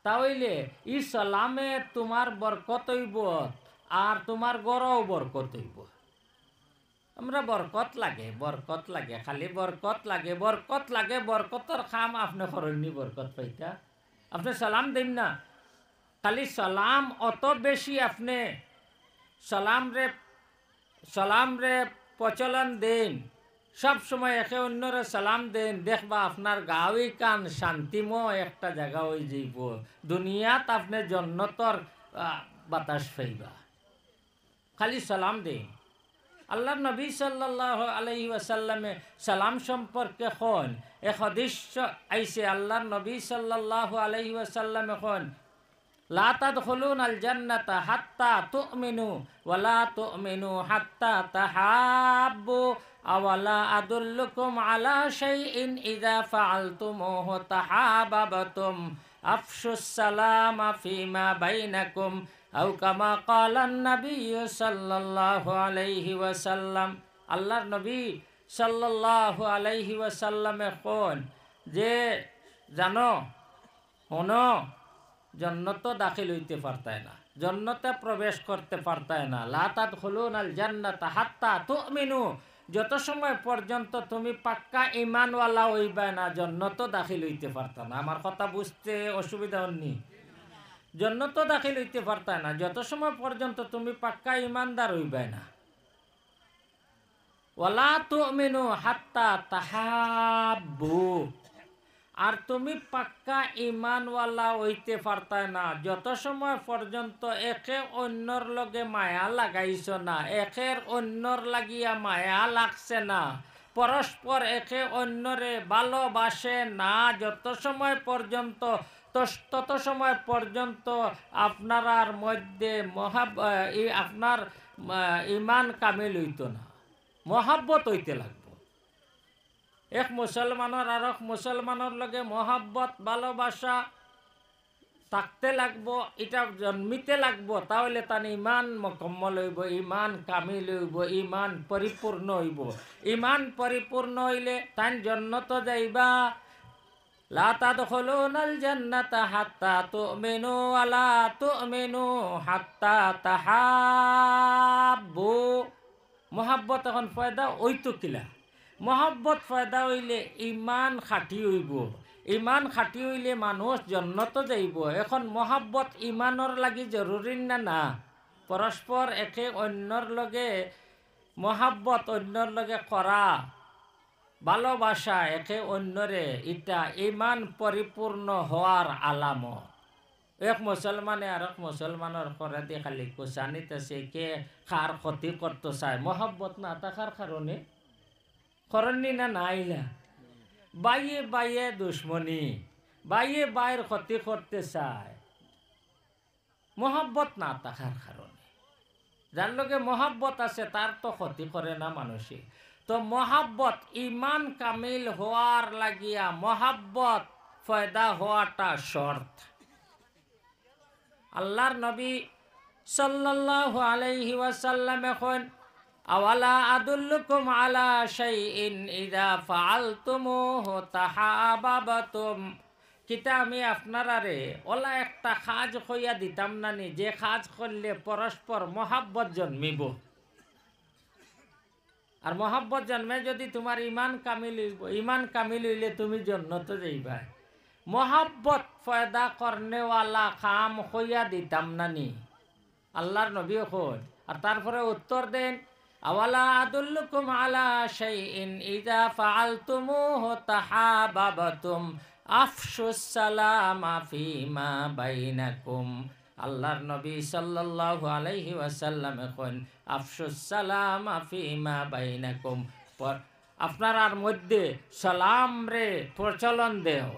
তাহলে ই সালামে তোমার বরকত হইব আর তোমার গড়ও বরকত হইব। আমরা বরকত লাগে খালি বরকত লাগে বরকতর খাম আপনি করেননি বরকত পাইতা আপনি সালাম দিন না খালি সালাম অত বেশি আপনি সালাম রে প্রচলন দেন সব সময় একে অন্যরে সালাম দেন দেখবা আপনার গাঁওই কান শান্তিময় একটা জায়গা হয়ে যাইব দুনিয়াত আপনি জন্নতর বাতাস পাইবা খালি সালাম দেন আল্লাহ নবী সাল্লাল্লাহু আলাইহি ওয়াসাল্লামে সালাম সম্পর্কে কোন এক হাদিস আইছে আল্লাহ নবী সাল্লাল্লাহু আলাইহি ওয়াসাল্লামে কোন লা তাদখুলুনাল জান্নাতা হাত্তা তুমিনু ওয়ালা তুমিনু হাত্তা তাহাব্বু আওয়ালা আদুল্লুকুম আলা শাইইন ইযা ফাআলতুমুহু তাহাবাবাতুম আফশুস সালামা ফিমা বাইনাকুম আও কামা ক্বালান নাবিয়্যু সাল্লাল্লাহু আলাইহি ওয়াসাল্লাম আল্লাহর নবী সাল্লাল্লাহু আলাইহি ওয়াসাল্লামে কোন যে জানো হনো জন্নত দাখিল হইতে পারতায় না জন্নতে প্রবেশ করতে পারতায় না লা তাদখুলুনাল জান্নাতা হাত্তা তুমিনু যত সময় পর্যন্ত তুমি পাক্কা ঈমানওয়ালা হইবা না জন্নত দাখিল হইতে পারতা না আমার কথা বুঝতে অসুবিধা হয়নি জন্নত দাখিল হইতে পারতায় না যত সময় পর্যন্ত তুমি পাক্কা ঈমানদার হইবা না ওয়ালা তুমিনু হাত্তা তাহাব্বু আর তুমি পাক্কা ঈমানওয়ালা হইতে পারতায় না যত সময় পর্যন্ত একে অন্যর লগে মায়া লাগাইছ না একের অন্যর লাগিয়া মায়া লাগছে না পরস্পর একে অন্যরে ভালোবাসে না যত সময় পর্যন্ত তত সময় পর্যন্ত আপনার মধ্যে আপনার ঈমান কামিল হইত না মহাব্বত হইতে লাগবে এক মুসলমানের আর এক মুসলমানের লগে মহাব্বত ভালোবাসা থাকতে লাগবো এটা জন্মিতে লাগবো তাহলে তার ইমান মোকাম্মল হইব ইমান কামিল হইব ইমান পরিপূর্ণ হইব ইমান পরিপূর্ণ হইলে তাই জন্নত যাইবা লা তাদখুলুনাল জান্নাতা হাত্তা তুমিনু ওয়ালা তুমিনু হাত্তা তাহাব্বু মহাব্বত এখন ফায়দা ওইতো কিলা মহাব্বত ফায়দা হইলে ইমান খাটি হইব ইমান খাটি হইলে মানুষ জন্নত যাইব এখন মহাব্বত ইমানর লাগি জরুরি না পরস্পর একে অন্যর লগে মহাব্বত অন্যর লগে করা ভালোবাসা একে অন্যরে ইটা ইমান পরিপূর্ণ হওয়ার আলামত এক মুসলমানে আর এক মুসলমানের করে দিয়ে খালি কুচানিতেছে কে খার ক্ষতি করতে চায় মহাব্বত না থাকার কারণে করণী না নাইলা বাইয়ে বাইয়ে দুশ্মনী বাইয়ে বাইয়ের ক্ষতি করতে চায় মহাব্বত না থাকার কারণে যার লগে মহাব্বত আছে তার তো ক্ষতি করে না মানুষে তো মহাব্বত ইমান কামিল হওয়ার লাগিয়া মহাব্বত ফয়দা হওয়াটা শর্ত আল্লাহর নবী সাল্লাল্লাহু আলাইহি ওয়াসাল্লাম এখন আওয়ালা আদুল্লুকুম আলা শাইইন ইযা ফাআলতুমুহু তাহাবাবাতুম কিতা আমি আপনারারে ওলা একটা কাজ কইয়া দিতাম না নি যে কাজ করলে পরস্পর মহাব্বত জন্মিব আর মহাব্বত জন্মে যদি তোমার ইমান কামিল হইলে তুমি জন্নত যাইবা মহাব্বত ফয়দা করনেওয়ালা কাম কইয়া দিতাম না নি আল্লাহর নবী কই আর তারপরে উত্তর দেন আওয়ালা আদুল্লুকুম আলা শাইইন ইযা ফাআলতুমুহু তাহাবাবাতুম আফশুস সালামা ফিমা বাইনাকুম আল্লাহর নবী সাল্লাল্লাহু আলাইহি ওয়াসাল্লাম কইন আফশুস সালামা ফিমা বাইনাকুম আপনার মধ্যে সালাম রে প্রচলন দেও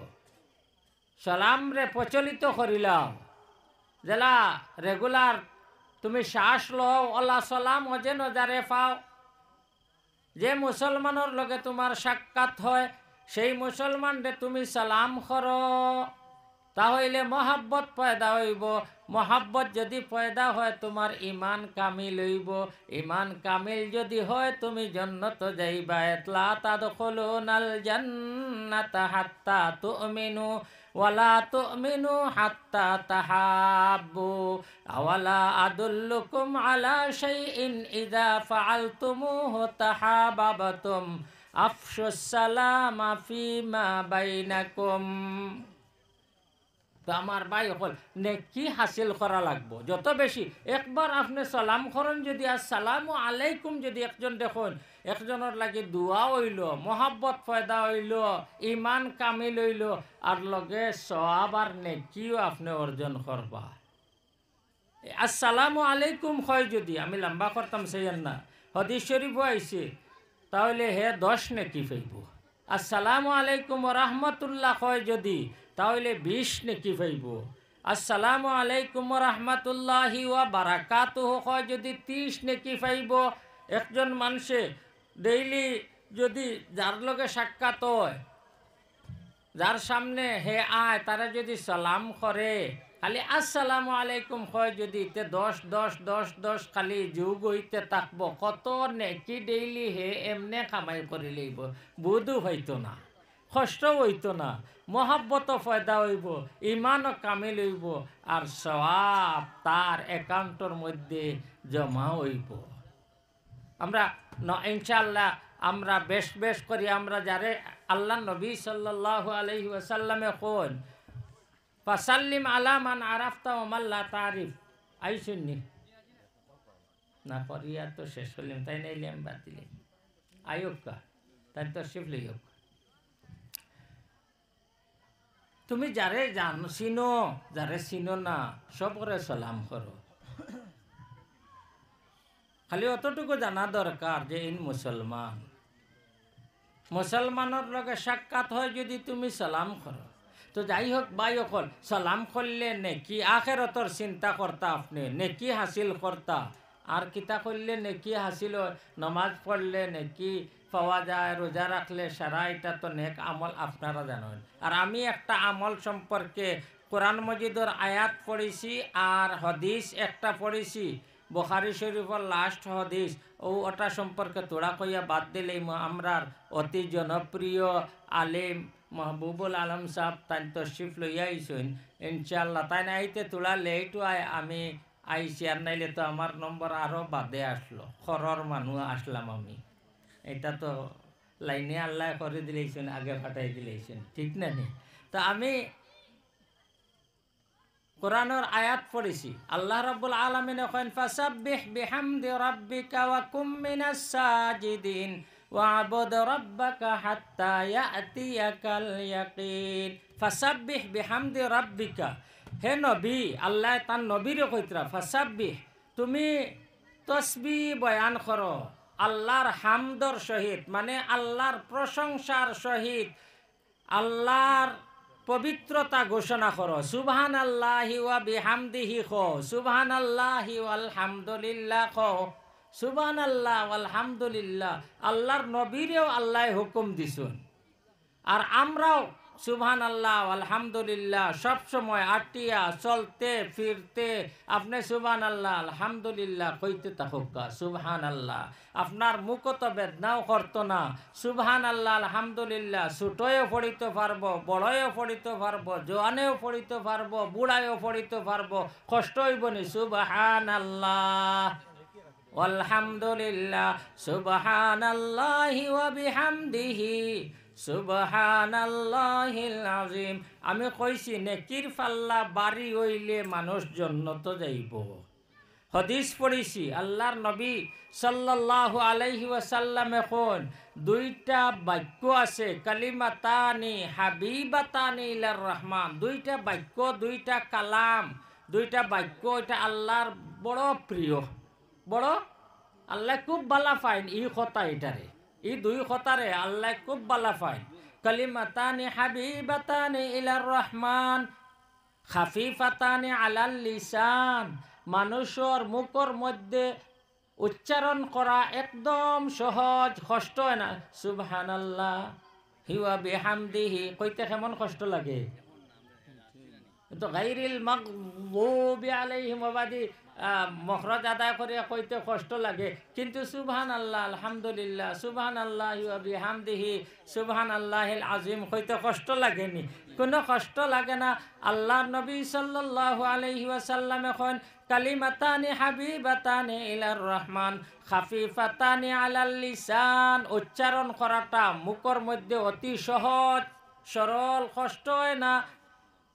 সালাম রে প্রচলিত করিলাও যেলা রেগুলার তুমি শ্বাস লও ওলা সালাম অজে নজারে পাও যে মুসলমানের লগে তোমার সাক্ষাৎ হয় সেই মুসলমান রে তুমি সালাম করো তাহলে মহাব্বত পয়দা হইব মহাব্বত যদি পয়দা হয় তোমার ইমান কামিল হইব ইমান কামিল যদি হয় তুমি জান্নাত যাইবা লা তাদখুলুনাল জান্নাতা হাত্তা তুমিনু ওয়ালা তুমিনু হাত্তা তাহাব্বু আওয়ালা আদুল্লুকুম আলা শাইইন ইযা ফাআলতুমুহু তাহাবাবাতুম আফশুস সালামা ফিমা বাইনাকুম। তো আমার ভাই হল নেকি হাসিল করা লাগবো যত বেশি। একবার আপনি সালাম করেন যদি আসসালামু আলাইকুম যদি একজন দেখুন, একজনের লাগি দোয়া হইল, মহাব্বত ফয়দা হইল, ইমান কামিল হইল, আর লগে সওয়াব আর নেকিও আপনি অর্জন করবা। আসসালামু আলাইকুম হয় যদি, আমি লম্বা করতাম সেই না, হাদিস শরীফও আইছে, তাহলে হে 10 নেকি পাইব। আসসালামু আলাইকুম রহমতুল্লাহ হয় যদি, তাহলে 20 নেকি পাইব। আসসালামু আলাইকুম রহমতুল্লাহি ওয়া বারাকাতুহু হয় যদি 30 নেকি পাইব। একজন মানুষে ডেইলি যদি যার লগে সাক্ষাৎ হয়, যার সামনে হে আয়, তারা যদি সালাম করে, খালি আসসালামু আলাইকুম হয় যদি, তে 10 10 10 10 খালি যুগ হইতে থাকবো। কত নেকি ডেইলি হে এমনে কামাই করে লইব, বুধু হইতো না, কষ্ট হইতো না, মহাব্বত ফয়দা হইব, ইমানও কামিল হইব, আর সওয়াব তার অ্যাকাউন্টের মধ্যে জমা হইব। আমরা ইনশাআল্লাহ আমরা বেশ বেশ করি, আমরা যারে আল্লাহ নবী সাল্লাল্লাহু আলাইহি ওয়াসাল্লামে কোন ফাসাল্লিম আলা মান আরাফতা ওয়া মান লা তারিফ, আই শুননি না করিয়া তো শেষ হলিম, তাই নাইলে আমি বাদ দিলাম। আয়োগ কা তাই তো শিফলি হোক, তুমি যারে জানো চিনো, যারে চিনো না সবরে সালাম করো। খালি অতটুকু জানা দরকার যে ইন মুসলমান, মুসলমানের লগে সাক্ষাৎ হয় যদি তুমি সালাম করো। তো যাই হোক ভাই অকল, সালাম করলে নেকি আখেরতর চিন্তা করতা, আপনি নেকি হাসিল করতা। আর কিতা করলে নেকি হাসিল, নমাজ পড়লে নেকি পাওয়া যায়, রোজা রাখলে সারা, এটা তো নেক আমল আপনারা জানেন। আর আমি একটা আমল সম্পর্কে কোরআন মজিদর আয়াত পড়েছি আর হদিস একটা পড়েছি, বুখারী শরীফের লাস্ট হদিস, ওটা সম্পর্কে তোড়া কইয়া বাদ দিলেই আমরার অতি জনপ্রিয় আলিম মাহবুবুল আলম সাহেব তাই তশরিফ লইয়া আইসুন ইনশাআল্লাহ। তাই না আইতে তোলা লেটু আমি আইসি, আর নাইলে তো আমার নম্বর আরও বাদে আসলো, খরর মানুষ আসলাম আমি। এটা তো লাইনে আল্লাহ করে দিলেছেন, আগে ফাটাই দিলেছেন, ঠিক না নি? তো আমি কোরআনের আয়াত পড়েছি, আল্লাহ রাব্বুল আলামিন কইন ফাসাব্বিহ বিহামদি রাব্বিকা ওয়া কুম মিনাস সাজিদিন ওয়া'বুদ রাব্বাকা হাত্তা ইয়াতিয়াকাল ইয়াকিন। ফাসাব্বিহ বিহামদি রাব্বিকা, হে নবী, আল্লাহ তার নবীরে কইতরা ফাসাব্বিহ, তুমি তসবিহ বয়ান করো আল্লাহর হামদর সহিত, মানে আল্লাহর প্রশংসার সহিত, আল্লাহর পবিত্রতা ঘোষণা করো। সুবহানাল্লাহি ওয়া বিহামদিহি কো, সুবহানাল্লাহি ওয়াল হামদুলিল্লাহ কো, সুবহানাল্লাহ ওয়াল হামদুলিল্লাহ। আল্লাহর নবীরেও আল্লাহ হুকুম দিছুন, আর আমরাও সুবহানাল্লাহ আলহামদুলিল্লাহ সব সময় আটিয়া চলতে ফিরতে আপনি সুবহানাল্লাহ আলহামদুলিল্লাহ কইতে থাকুকা। সুবহানাল্লাহ আপনার মুখত বেদনাও করতো না, সুবহানাল্লাহ আলহামদুলিল্লাহ ছোটও পড়িতে পারবো, বড়ও পড়িতে পারবো, জোয়ানেও পড়িতে পারবো, বুড়ায়ও পড়িতে পারবো, কষ্ট হইবনি। সুবহানাল্লাহ আলহামদুলিল্লাহ সুবহানাল্লাহি ওয়া বিহামদিহি সুবহানাল্লাহিল আযীম। আমি কইছি নেকির পাল্লা বাড়ি হইলে মানুষ জান্নাত যাইব। হাদিস পড়েছি, আল্লাহর নবী সাল্লাল্লাহু আলাইহি ওয়াসাল্লাম এখন দুইটা বাক্য আছে, কালিমাতানি হাবিবাতানি ইলার রহমান, দুইটা বাক্য, দুইটা কালাম, দুইটা বাক্য, এটা আল্লাহর বড় প্রিয়, বড় আল্লাহ খুব ভালো পাইন এই কথা, এটারে এই দুই কথারে আল্লাহ খুব ভালো পাইন। কালিমাতানি হাবিবাতানি ইলার রহমান খাফিফাতানি আলাল লিসান, মানুষের মুখের মধ্যে উচ্চারণ করা একদম সহজ, কষ্ট হয় না। সুবহানাল্লাহ হিওয়া বিহামদিহি কইতে কেমন কষ্ট লাগে, তো গায়রিল মাগদুবি আলাইহিম ওয়া মখরজ আদায় করে কইতে কষ্ট লাগে, কিন্তু সুবহান আল্লাহ আলহামদুলিল্লাহ সুবহান আল্লাহ বিহামদিহি সুবহান আল্লাহিল আজিম কইতে কষ্ট লাগেনি? কোনো কষ্ট লাগে না। আল্লাহর নবী সাল্লাল্লাহু আলাইহি ওয়াসাল্লাম এখন কালিমাতানি হাবিবাতানি ইলার রহমান খাফিফাতানি আলাল লিসান, উচ্চারণ করাটা মুখের মধ্যে অতি সহজ সরল, কষ্ট হয় না।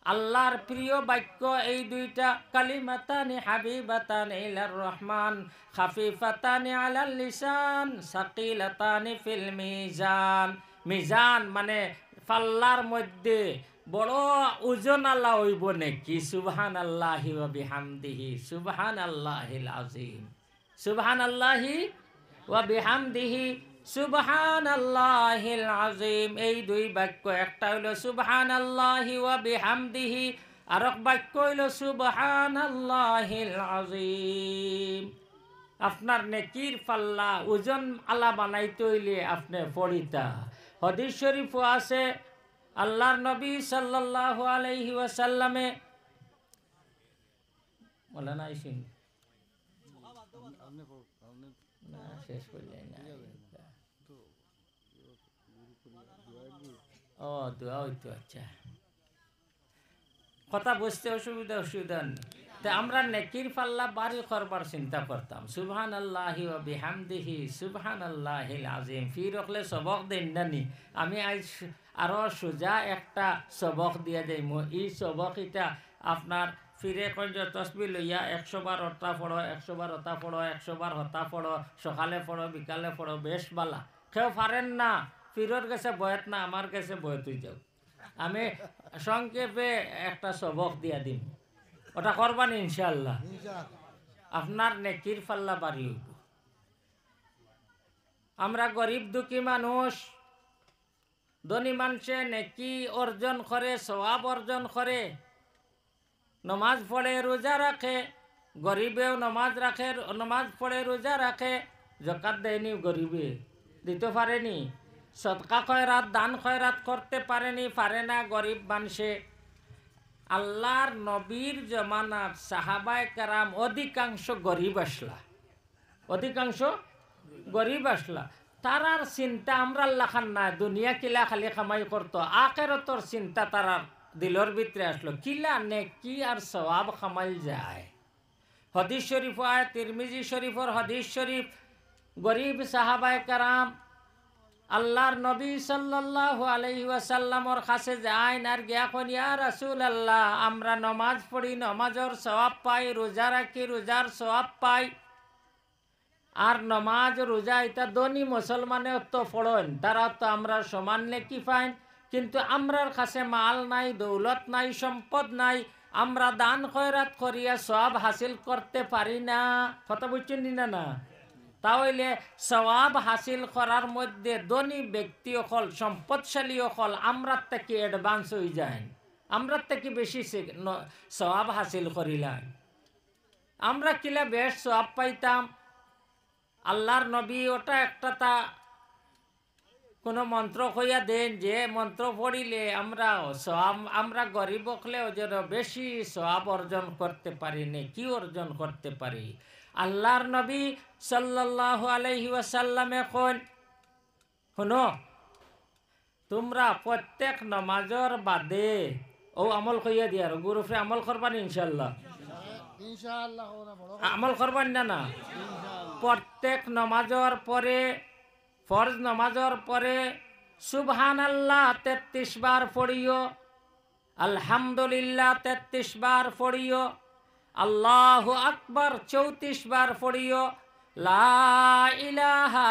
আল্লাহর প্রিয় বাক্য এই দুইটা, কালিমাতানি হাবিবাতানি ইলার রহমান খাফিফাতানি আলাল লিসান সাকিলাতানি ফিল মিজান। মিজান মানে পাল্লার মধ্যে বড় ওজন আল্লাহ হইব নাকি? সুবহান আল্লাহি ওয়া বিহামদিহি সুবহান আল্লাহিল আযীম সুবহান আল্লাহি ওয়া বিহামদিহি সুবহান আল্লাহিল আযীম। এই দুই বাক্য, একটা হইল সুবহান আল্লাহি ওয়া বিহামদিহি, আর এক বাক্য হইল সুবহান আল্লাহিল আযীম। আপনার নেকির পাল্লা ওজন আলা বানাইতে হইলে আপনি পড়িতা। হাদিস শরীফও আছে, আল্লাহর নবী সাল্লাল্লাহু আলাইহি ওয়াসাল্লামে বলে না আইসিন না শেষ করলেন না। ও দোয়া হইতো, আচ্ছা কথা বুঝতে অসুবিধা নেই। তা আমরা নেকির পাল্লা বাড়ি করবার চিন্তা করতাম। সুবহান আল্লাহি ওয়া বিহামদিহি সুবহান আল্লাহিল আযীম ফি রখলে সবক দেন নানি। আমি আজ আরো সোজা একটা সবক দিয়া যাই। এই সবক এটা আপনার ফিরে কঞ্জ তসবি লইয়া 100 বার হতা পড়ো, 100 বার হতা পড়ো, 100 বার হতা পড়ো, সকালে পড়ো বিকালে পড়ো, বেশ বালা। কেউ পারেন না, ফিরোর কাছে বয়ত না, আমার কাছে বয়ত হয়ে যাও। আমি সংক্ষেপে একটা সবক দিয়া দিম, ওটা করবান ইনশাআল্লাহ। আপনার নেকির পাল্লা বাড়ি হইব। আমরা গরিব দুঃখী মানুষ, ধনী মানুষে নেকি অর্জন করে, সওয়াব অর্জন করে, নমাজ পড়ে রোজা রাখে। গরিবেও নমাজ রাখে, নমাজ পড়ে রোজা রাখে, যাকাত দেয়নি গরিবে, দিতে পারেনি। সদকা খয়রাত দান খয়রাত করতে পারে না গরিব মানুষে। আল্লাহর নবীর জমানার সাহাবায়ে কেরাম অধিকাংশ গরিব আসলা, অধিকাংশ গরিব আসলা। তারার চিন্তা আমরা লাখান না, দুনিয়া কিলা খালি কামাই করতো, আখিরাতের চিন্তা তারার দিলর ভিতরে আসলো, কিলা নেকি আর সওয়াব কামাইল যায়। হাদিস শরীফ আয়, তিরমিজি শরীফর হাদিস শরীফ, গরিব সাহাবায়ে কেরাম আল্লাহর নবী সাল্লাল্লাহু আলাইহি ওয়াসাল্লামর কাছে যায় আর গিয়া কোন, ইয়া রাসূলুল্লাহ, আমরা নমাজ পড়ি, নমাজের সওয়াব পাই, রোজা রাখি, রোজার সওয়াব পাই, আর নমাজ রোজা এটা ধনী মুসলমানে তো পড়েন, তারা তো আমরা সমান নেকি পাইন, কিন্তু আমরার কাছে মাল নাই, দৌলত নাই, সম্পদ নাই, আমরা দান খয়রাত করিয়া সওয়াব হাসিল করতে পারি না। কথা বুঝছেন না? তাহলে সওয়াব হাসিল করার মধ্যে ধনী ব্যক্তি অকল, সম্পদশালী অকল আমরা থেকে অ্যাডভান্স হয়ে যায়, আমরা থেকে বেশি সওয়াব হাসিল করিলাম। আমরা কিলা বেশ সওয়াব পাইতাম। আল্লাহর নবী ওটা একটা তা কোনো মন্ত্র কইয়া দেন, যে মন্ত্র পড়িলে আমরা গরিব হলেও যেন বেশি সওয়াব অর্জন করতে পারি, নেকি অর্জন করতে পারি। আল্লাহর নবী সাল্লাল্লাহু আলাইহি ওয়াসাল্লাম এখন শুনো, তোমরা প্রত্যেক নমাজের বাদে ও আমল কইয়া দিয়ার গুরুফে আমল করবান ইনশাআল্লাহ, আমল করবান না? প্রত্যেক নমাজের পরে, ফরজ নমাজের পরে সুবহানাল্লাহ 33 বার পড়িও, আলহামদুলিল্লাহ 33 বার পড়িও, আল্লাহু আকবার 34 বার পড়িও, লা ইলাহা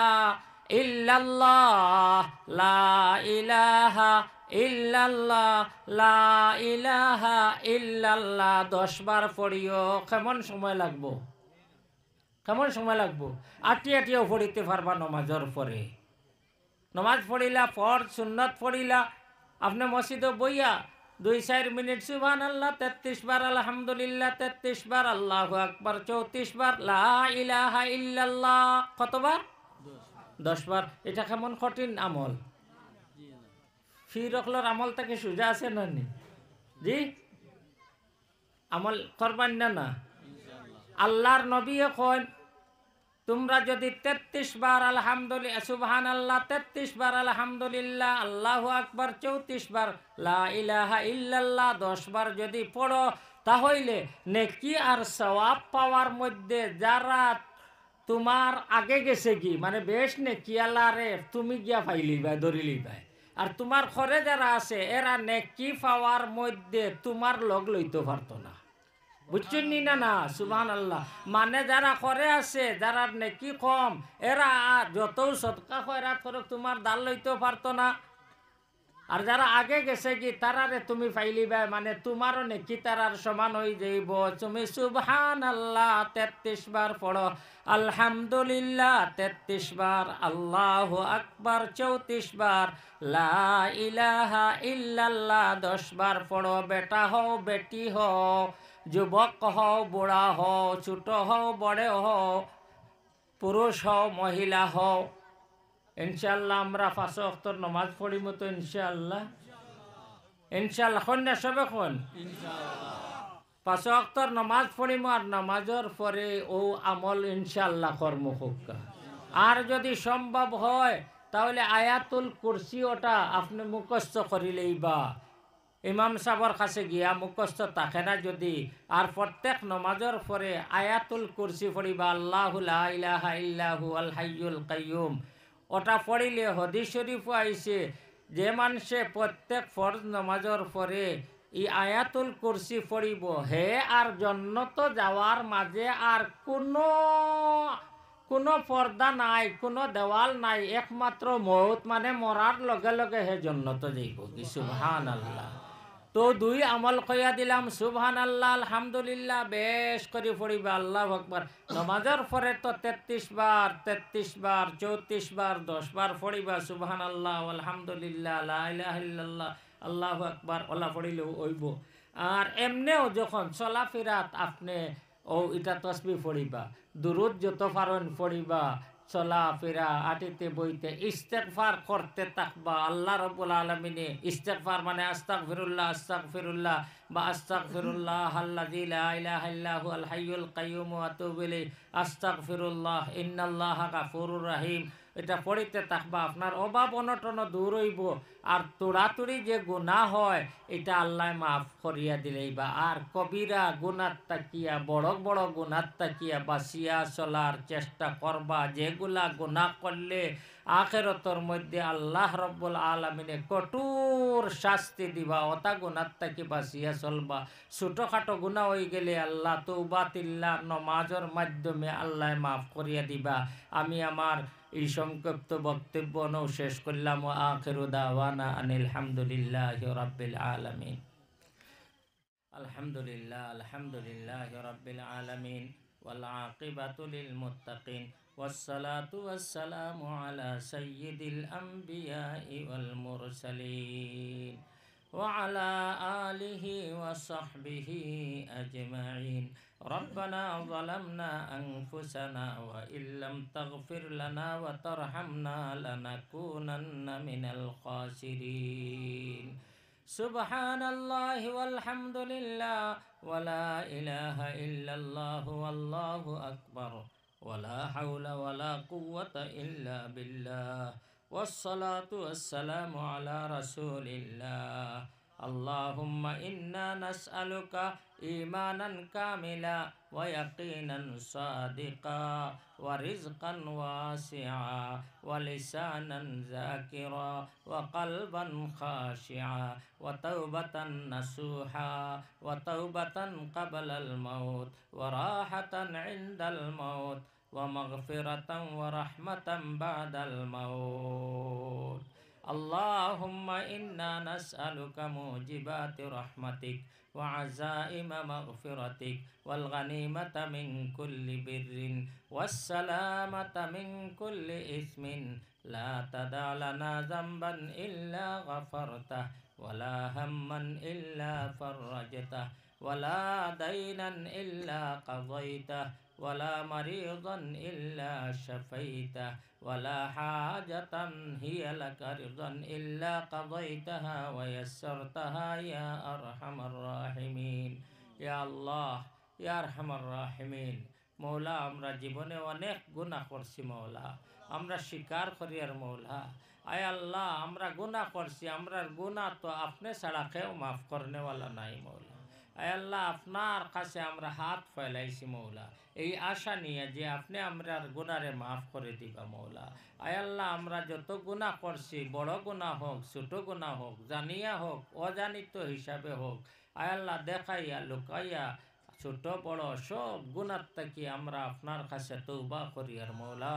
ইল্লাল্লাহ, লা ইলাহা ইল্লাল্লাহ, লা ইলাহা ইল্লাল্লাহ 10 বার পড়িও। কেমন সময় লাগবো? কেমন সময় লাগবো? আটিয়াও পড়িতে পারবা নমাজের পরে। নমাজ পড়িলা, ফরজ সুন্নত পড়িলা, আপনি মসজিদে বইয়া 2-4 মিনিট সুবহানাল্লাহ 33 বার, আলহামদুলিল্লাহ 33 বার, আল্লাহু আকবার 34 বার, লা ইলাহা ইল্লাল্লাহ কতবার? 10 বার। এটা কেমন কঠিন আমল? ফি রখলর আমল থেকে সোজা আছে না? জি আমল করবেন না? আল্লাহর নবী এখন তোমরা যদি 33 বার আলহামদুলিল্লাহ সুবহানাল্লাহ 33 বার আলহামদুলিল্লাহ আল্লাহু আকবার 34 বার লা ইলাহা ইল্লাল্লাহ 10 বার যদি পড়ো তাহলে নেকি আর সওয়াব পাওয়ার মধ্যে যারা তোমার আগে গেছে কি মানে বেশ নেকি আল্লাহরে তুমি গিয়া পাইলিবা ধরিলিবা আর তোমার ঘরে যারা আছে এরা নেকি পাওয়ার মধ্যে তোমার লগ লইতে পারতো না বুঝছেন নি না সুবহানাল্লাহ মানে যারা করে আছে যারা নেকি কম এরা যত সদকা খয়রাত করুক তোমার দাল লইতেও পারতো না আর যারা আগে গেছে কি তারারে তুমি পাইলিবা মানে তোমারও নেকি তারার সমান হয়ে যাইব তুমি সুবহানাল্লাহ 33 বার পড়ো আলহামদুলিল্লাহ 33 বার আল্লাহু আকবার 34 বার লা ইলাহা ইল্লাল্লাহ 10 বার পড়ো বেটা হও বেটি হও যুবক হও বুড়া হও ছোট হও বড় হও পুরুষ হও মহিলা হও ইনশাআল্লাহ আমরা 5 ওয়াক্ত নামাজ পড়ি মতো ইনশাআল্লাহ ইনশাআল্লাহ কোন সবে কোন ইনশাআল্লাহ 5 ওয়াক্ত নামাজ পড়িম আর নামাজের পরে ও আমল ইনশাআল্লাহ কর্ম হোক আর যদি সম্ভব হয় তাহলে আয়াতুল কুরসি ওটা আপনি মুখস্থ করিলেই বা ইমাম সাহেবের কাছে গিয়া মুখস্থ থাকে না যদি আর প্রত্যেক নমাজের পরে আয়াতুল কুরসি পড়িবা আল্লাহু লা ইলাহা ইল্লাহু আল হাইয়ুল কাইয়ুম ওটা পড়িলে হাদিস শরীফ আইছে যে মানুষে প্রত্যেক ফরজ নমাজের পরে এই আয়াতুল কুরসি পড়িব হে আর জন্নত যাওয়ার মাঝে আর কোনো পর্দা নাই কোনো দেওয়াল নাই একমাত্র মৌত মানে মরার লগে লগে হে জন্নত যাইব কি সুবহানাল্লাহ তো দুই আমল কইয়া দিলাম সুবহানাল্লাহ আলহামদুলিল্লাহ বেশ করে পড়িবা আল্লাহু আকবার নামাজের পরে তো 33 বার 34 বার 10 বার পড়িবা সুবহানাল্লাহ আলহামদুলিল্লাহ লা ইলাহা ইল্লাল্লাহ আল্লাহু আকবার ওলা পড়িলেও হইব আর এমনেও যখন চলাফেরাত আপনি ও এটা তসবিহ পড়িবা দুরুদ যত পারেন পড়িবা চলাফেরা আটিতে বইতে ইস্তেগফার করতে থাকবা আল্লাহ রাব্বুল আলামিনে ইস্তেগফার মানে আস্তাগফিরুল্লাহ বা আস্তাগফিরুল্লাহ আল্লাযী লা ইলাহা ইল্লাহু আল হাইয়ুল কাইয়্যুম ওয়া আতুবু ইলাইহি আস্তাগফিরুল্লাহ ইন্নাল্লাহা গাফুরুর রহিম এটা পড়িতে থাকবা আপনার অভাব অনটন দূর হইব আর তোড়াতুড়ি যে গুনাহ হয় এটা আল্লাহ মাফ করিয়া দিলেই বা আর কবিরা গুনাত তাকিয়া বড় বড় গুনাত তাকিয়া বাসিয়া চলার চেষ্টা করবা যেগুলা গুনাহ করলে আখিরাতের মধ্যে আল্লাহ রাব্বুল আলামিনে কঠোর শাস্তি দিবা ওটা গুনাত তাকি বাসিয়া চলবা ছোটখাটো গুনাহ হয়ে গেলে আল্লাহ তওবাতিল্লাহ নমাজের মাধ্যমে আল্লাহ মাফ করিয়া দিবা আমি আমার এই সংক্ষিপ্ত বক্তব্য শেষ করলাম ও আখিরু দাওয়ানা আনিল হামদুলিল্লাহি রাব্বিল আলামিন আলহামদুলিল্লাহি রাব্বিল আলামিন ওয়াল আকিবাতু লিল মুত্তাকিন ওয়াসসালাতু ওয়াসসালামু আলা সাইয়্যিদিল আমবিয়াই ওয়াল মুরসালিন وعلى آله وصحبه أجمعين ربنا ظلمنا أنفسنا وإن لم تغفر لنا وترحمنا لنكونن من الخاسرين سبحان الله والحمد لله ولا إله إلا الله والله أكبر ولا حول ولا قوة إلا بالله والصلاة والسلام على رسول الله اللهم إنا نسألك إيمانا كاملا ويقينا صادقا ورزقا واسعا ولسانا ذاكرا وقلبا خاشعا وتوبة نصوحا وتوبة قبل الموت وراحة عند الموت ومغفرة ورحمة بعد الموت اللهم إنا نسألك موجبات رحمتك وعزائم مغفرتك والغنيمة من كل بر والسلامة من كل إثم لا تدع لنا ذنبا إلا غفرته ولا هما إلا فرجته ولا دينا إلا قضيته ولا مريضا إلا شفيته ولا حاجة هي لك رضا إلا قضيتها ويسرتها يا أرحم الراحمين يا الله ইয়া আরহামার রাহিমিন। মৌলা, আমরা জীবনে অনেক গুনাহ করছি মৌলা, আমরা স্বীকার করি আর মৌলা। আয় আল্লাহ, আমরা গুনাহ করছি, আমরার গুনাহ তো আপনি ছাড়া কেউ মাফ করনেওয়ালা নাই মৌলা। আয় আল্লাহ, আপনার কাছে আমরা হাত ফেলাইছি মৌলা, এই আশা নিয়ে যে আপনি আমরার গুনারে মাফ করে দিবা মৌলা। আয় আল্লাহ, আমরা যত গুনাহ করছি, বড় গুনাহ হোক ছোট গুনাহ হোক, জানিয়া হোক অজানিত হিসাবে হোক, আয় আল্লাহ দেখাইয়া লুকাইয়া ছোট বড় সব গুনার থেকে আমরা আপনার কাছে তৌবা করি আর মৌলা।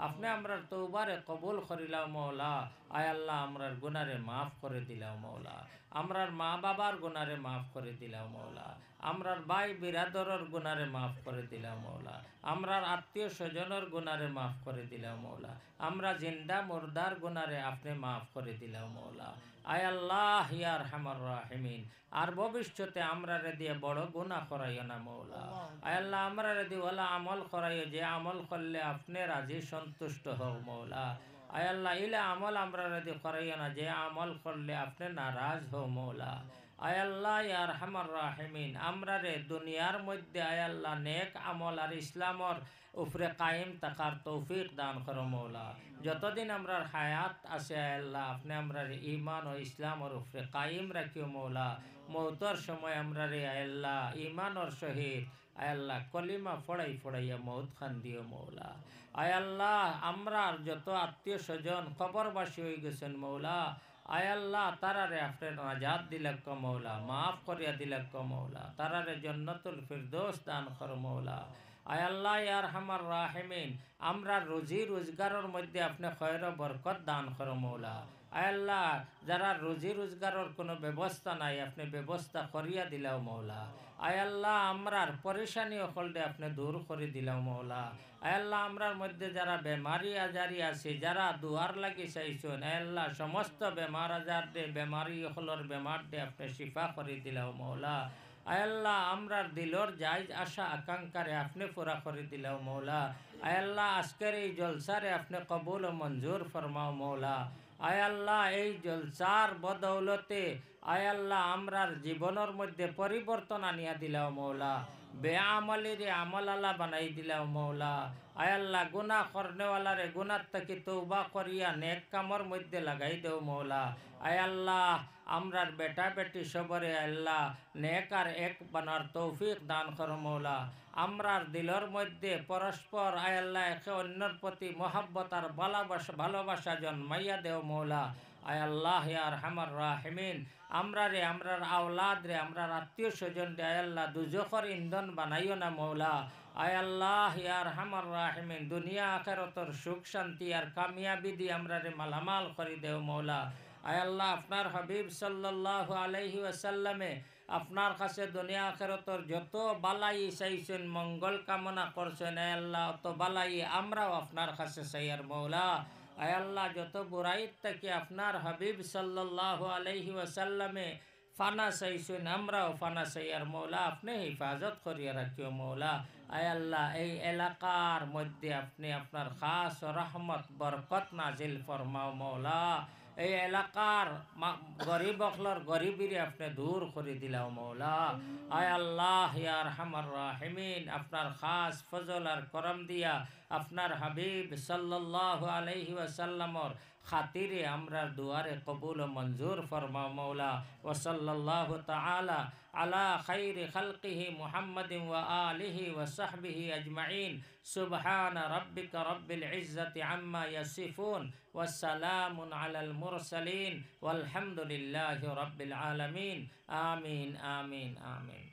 আপনি আমরার তৌবারে কবুল করিলাও মৌলা। আয় আল্লাহ, আমরার গুনারে মাফ করে দিলাও মৌলা, আমরার মা বাবার গুনারে মাফ করে দিলাও মৌলা, আমরার ভাই বিরাদরের গুনারে মাফ করে দিলাও মৌলা, আমরার আত্মীয় স্বজনের গুনারে মাফ করে দিলাও মৌলা, আমরা জিন্দা মুর্দার গুনারে আপনি মাফ করে দিলাও মৌলা। আয় আল্লাহ ইয়া আরহামার রাহিমিন, আর ভবিষ্যতে আমরা দিয়ে বড় গুনাহ করাইও না মৌলা। আয় আল্লাহ, আমরা দিয়ে ওলা আমল করাইও যে আমল করলে আপনি রাজি সন্তুষ্ট হও মৌলা। আয় আল্লাহ, ইলা আমল আমরা দিয়ে করাইও না যে আমল করলে আপনি নারাজ হও মৌলা। আয় আল্লাহ ইয়া আরহামার রাহিমিন, আমরা রে দুনিয়ার মধ্যে আয় আল্লাহ নেক আমল আর ইসলামর উপরে কায়েম থাকার তৌফিক দান করো মৌলা। যতদিন আমরার হায়াত আছে আয় আল্লাহ, আপনি আমরার ইমান ও ইসলামর উপরে কায়েম রাখিও মৌলা। মৌতর সময় আমরা রে আয় আল্লাহ ইমানর সহিত আয় আল্লাহ কলিমা ফড়াই ফড়াইয়া মৌত খান দিও মৌলা। আয় আল্লাহ, আমরার যত আত্মীয় স্বজন কবরবাসী হয়ে গেছেন মৌলা, আয় আল্লাহ তারারে আপনি নাজাত দিলাক মৌলা, মাফ করিয়া দিলাক মৌলা, তারারে জান্নাতুল ফিরদৌস দান করো মৌলা। আয় আল্লাহ ইয়া আরহামার রাহিমিন, আমরা রুজি রোজগারের মধ্যে আপনি খয়র বরকত দান করো মৌলা। আয় আল্লাহ, যারা রুজি রোজগারের কোনো ব্যবস্থা নাই আপনি ব্যবস্থা করিয়া দিলাও মৌলা। আয় আল্লাহ, আমরার পরেশানি অকলটে আপনি দূর করে দিলাও মৌলা। আয় আল্লাহ, আমরার মধ্যে যারা বেমারি আজারি আছে, যারা দুয়ার লাগি চাইছেন, আয় আল্লাহ সমস্ত বেমার আজার দে বেমারি অকলর বেমার দে আপনি শিফা করে দিলাও মৌলা। আয় আল্লাহ, আমরার দিলর জায়জ আশা আকাঙ্ক্ষারে আপনি পুরা করে দিলাও মৌলা। আয় আল্লাহ, আজকের এই জলসারে আপনি কবুল ও মঞ্জুর ফরমাও মৌলা। আয় আল্লাহ, এই জলসার বদৌলতে আয় আল্লাহ আমরার জীবনের মধ্যে পরিবর্তন আনিয়া দিলাও মৌলা। বেআমলিরে আমল আল্লাহ বানাই দিলাও মৌলা। আয় আল্লাহ, গুনাহ করনেওয়ালারে গুনার থেকে তৌবা করিয়া নেক কামর মধ্যে লাগাই দেও মৌলা। আয় আল্লাহ, আমরার বেটা বেটি সবরে আল্লাহ নেক আর এক বানার তৌফিক দান করো মৌলা। আমরার দিলর মধ্যে পরস্পর আয় আল্লাহ একে অন্যর প্রতি মহাব্বত আর ভালোবাসা জন্মাইয়া দেও মৌলা। আয় আল্লাহ ইয়া আরহামার রাহিমিন, আমরারে আমরার আওলাদ রে আমরার আত্মীয় স্বজন রে আয় আল্লাহ দুজখর ইন্ধন বানাইও না মৌলা। আয় আল্লাহ ইয়া আরহামার রাহিমিন, দুনিয়া আখিরাতের সুখ শান্তি আর কামিয়াবি দি আমরারে মালামাল করে দেও মৌলা। আয় আল্লাহ, আপনার হাবিব সাল্লাল্লাহু আলাইহি ওয়াসাল্লামে আপনার কাছে দুনিয়া আখিরাতের যত বালাই চাইছেন, মঙ্গল কামনা করছেন, আয় আল্লাহ অত বালাই আমরাও আপনার কাছে চাইয়ার মৌলা। আয় আল্লাহ, যত বুরাইত থেকে আপনার হাবিব সাল্লাল্লাহু আলাইহি ওয়াসাল্লামে ফানা চাইছেন, আমরাও ফানা চাইয়ার মৌলা, আপনি হিফাজত করিয়া রাখিও মৌলা। আয় আল্লাহ, এই এলাকার মধ্যে আপনি আপনার খাস রহমত বরকত নাজিল ফরমাও মৌলা। এই এলাকার গরিব অখলর গরিবিরে আপনি দূর করে দিলাও মৌলা। আয় আল্লাহ ইয়া আরহামার রাহিমিন, আপনার খাস ফজল আর করম দিয়া আপনার হাবিব সাল্লাল্লাহু আলাইহি ওয়াসাল্লামর খাতিরে আমরার দুয়ারে কবুল ও মঞ্জুর ফরমাও মৌলা। ওয়া সাল্লাল্লাহু তাআলা আলা খাইরি খালকিহি মুহাম্মাদিন ওয়া আলিহি ওয়া সাহবিহি আজমাইন। সুবহানা রাব্বিকা রাব্বিল ইজ্জাতি আম্মা ইয়াসিফুন ওয়া সালামুন আলাল মুরসালিন ওয়ালহামদুলিল্লাহি রাব্বিল আলামিন। আমিন আমিন আমিন।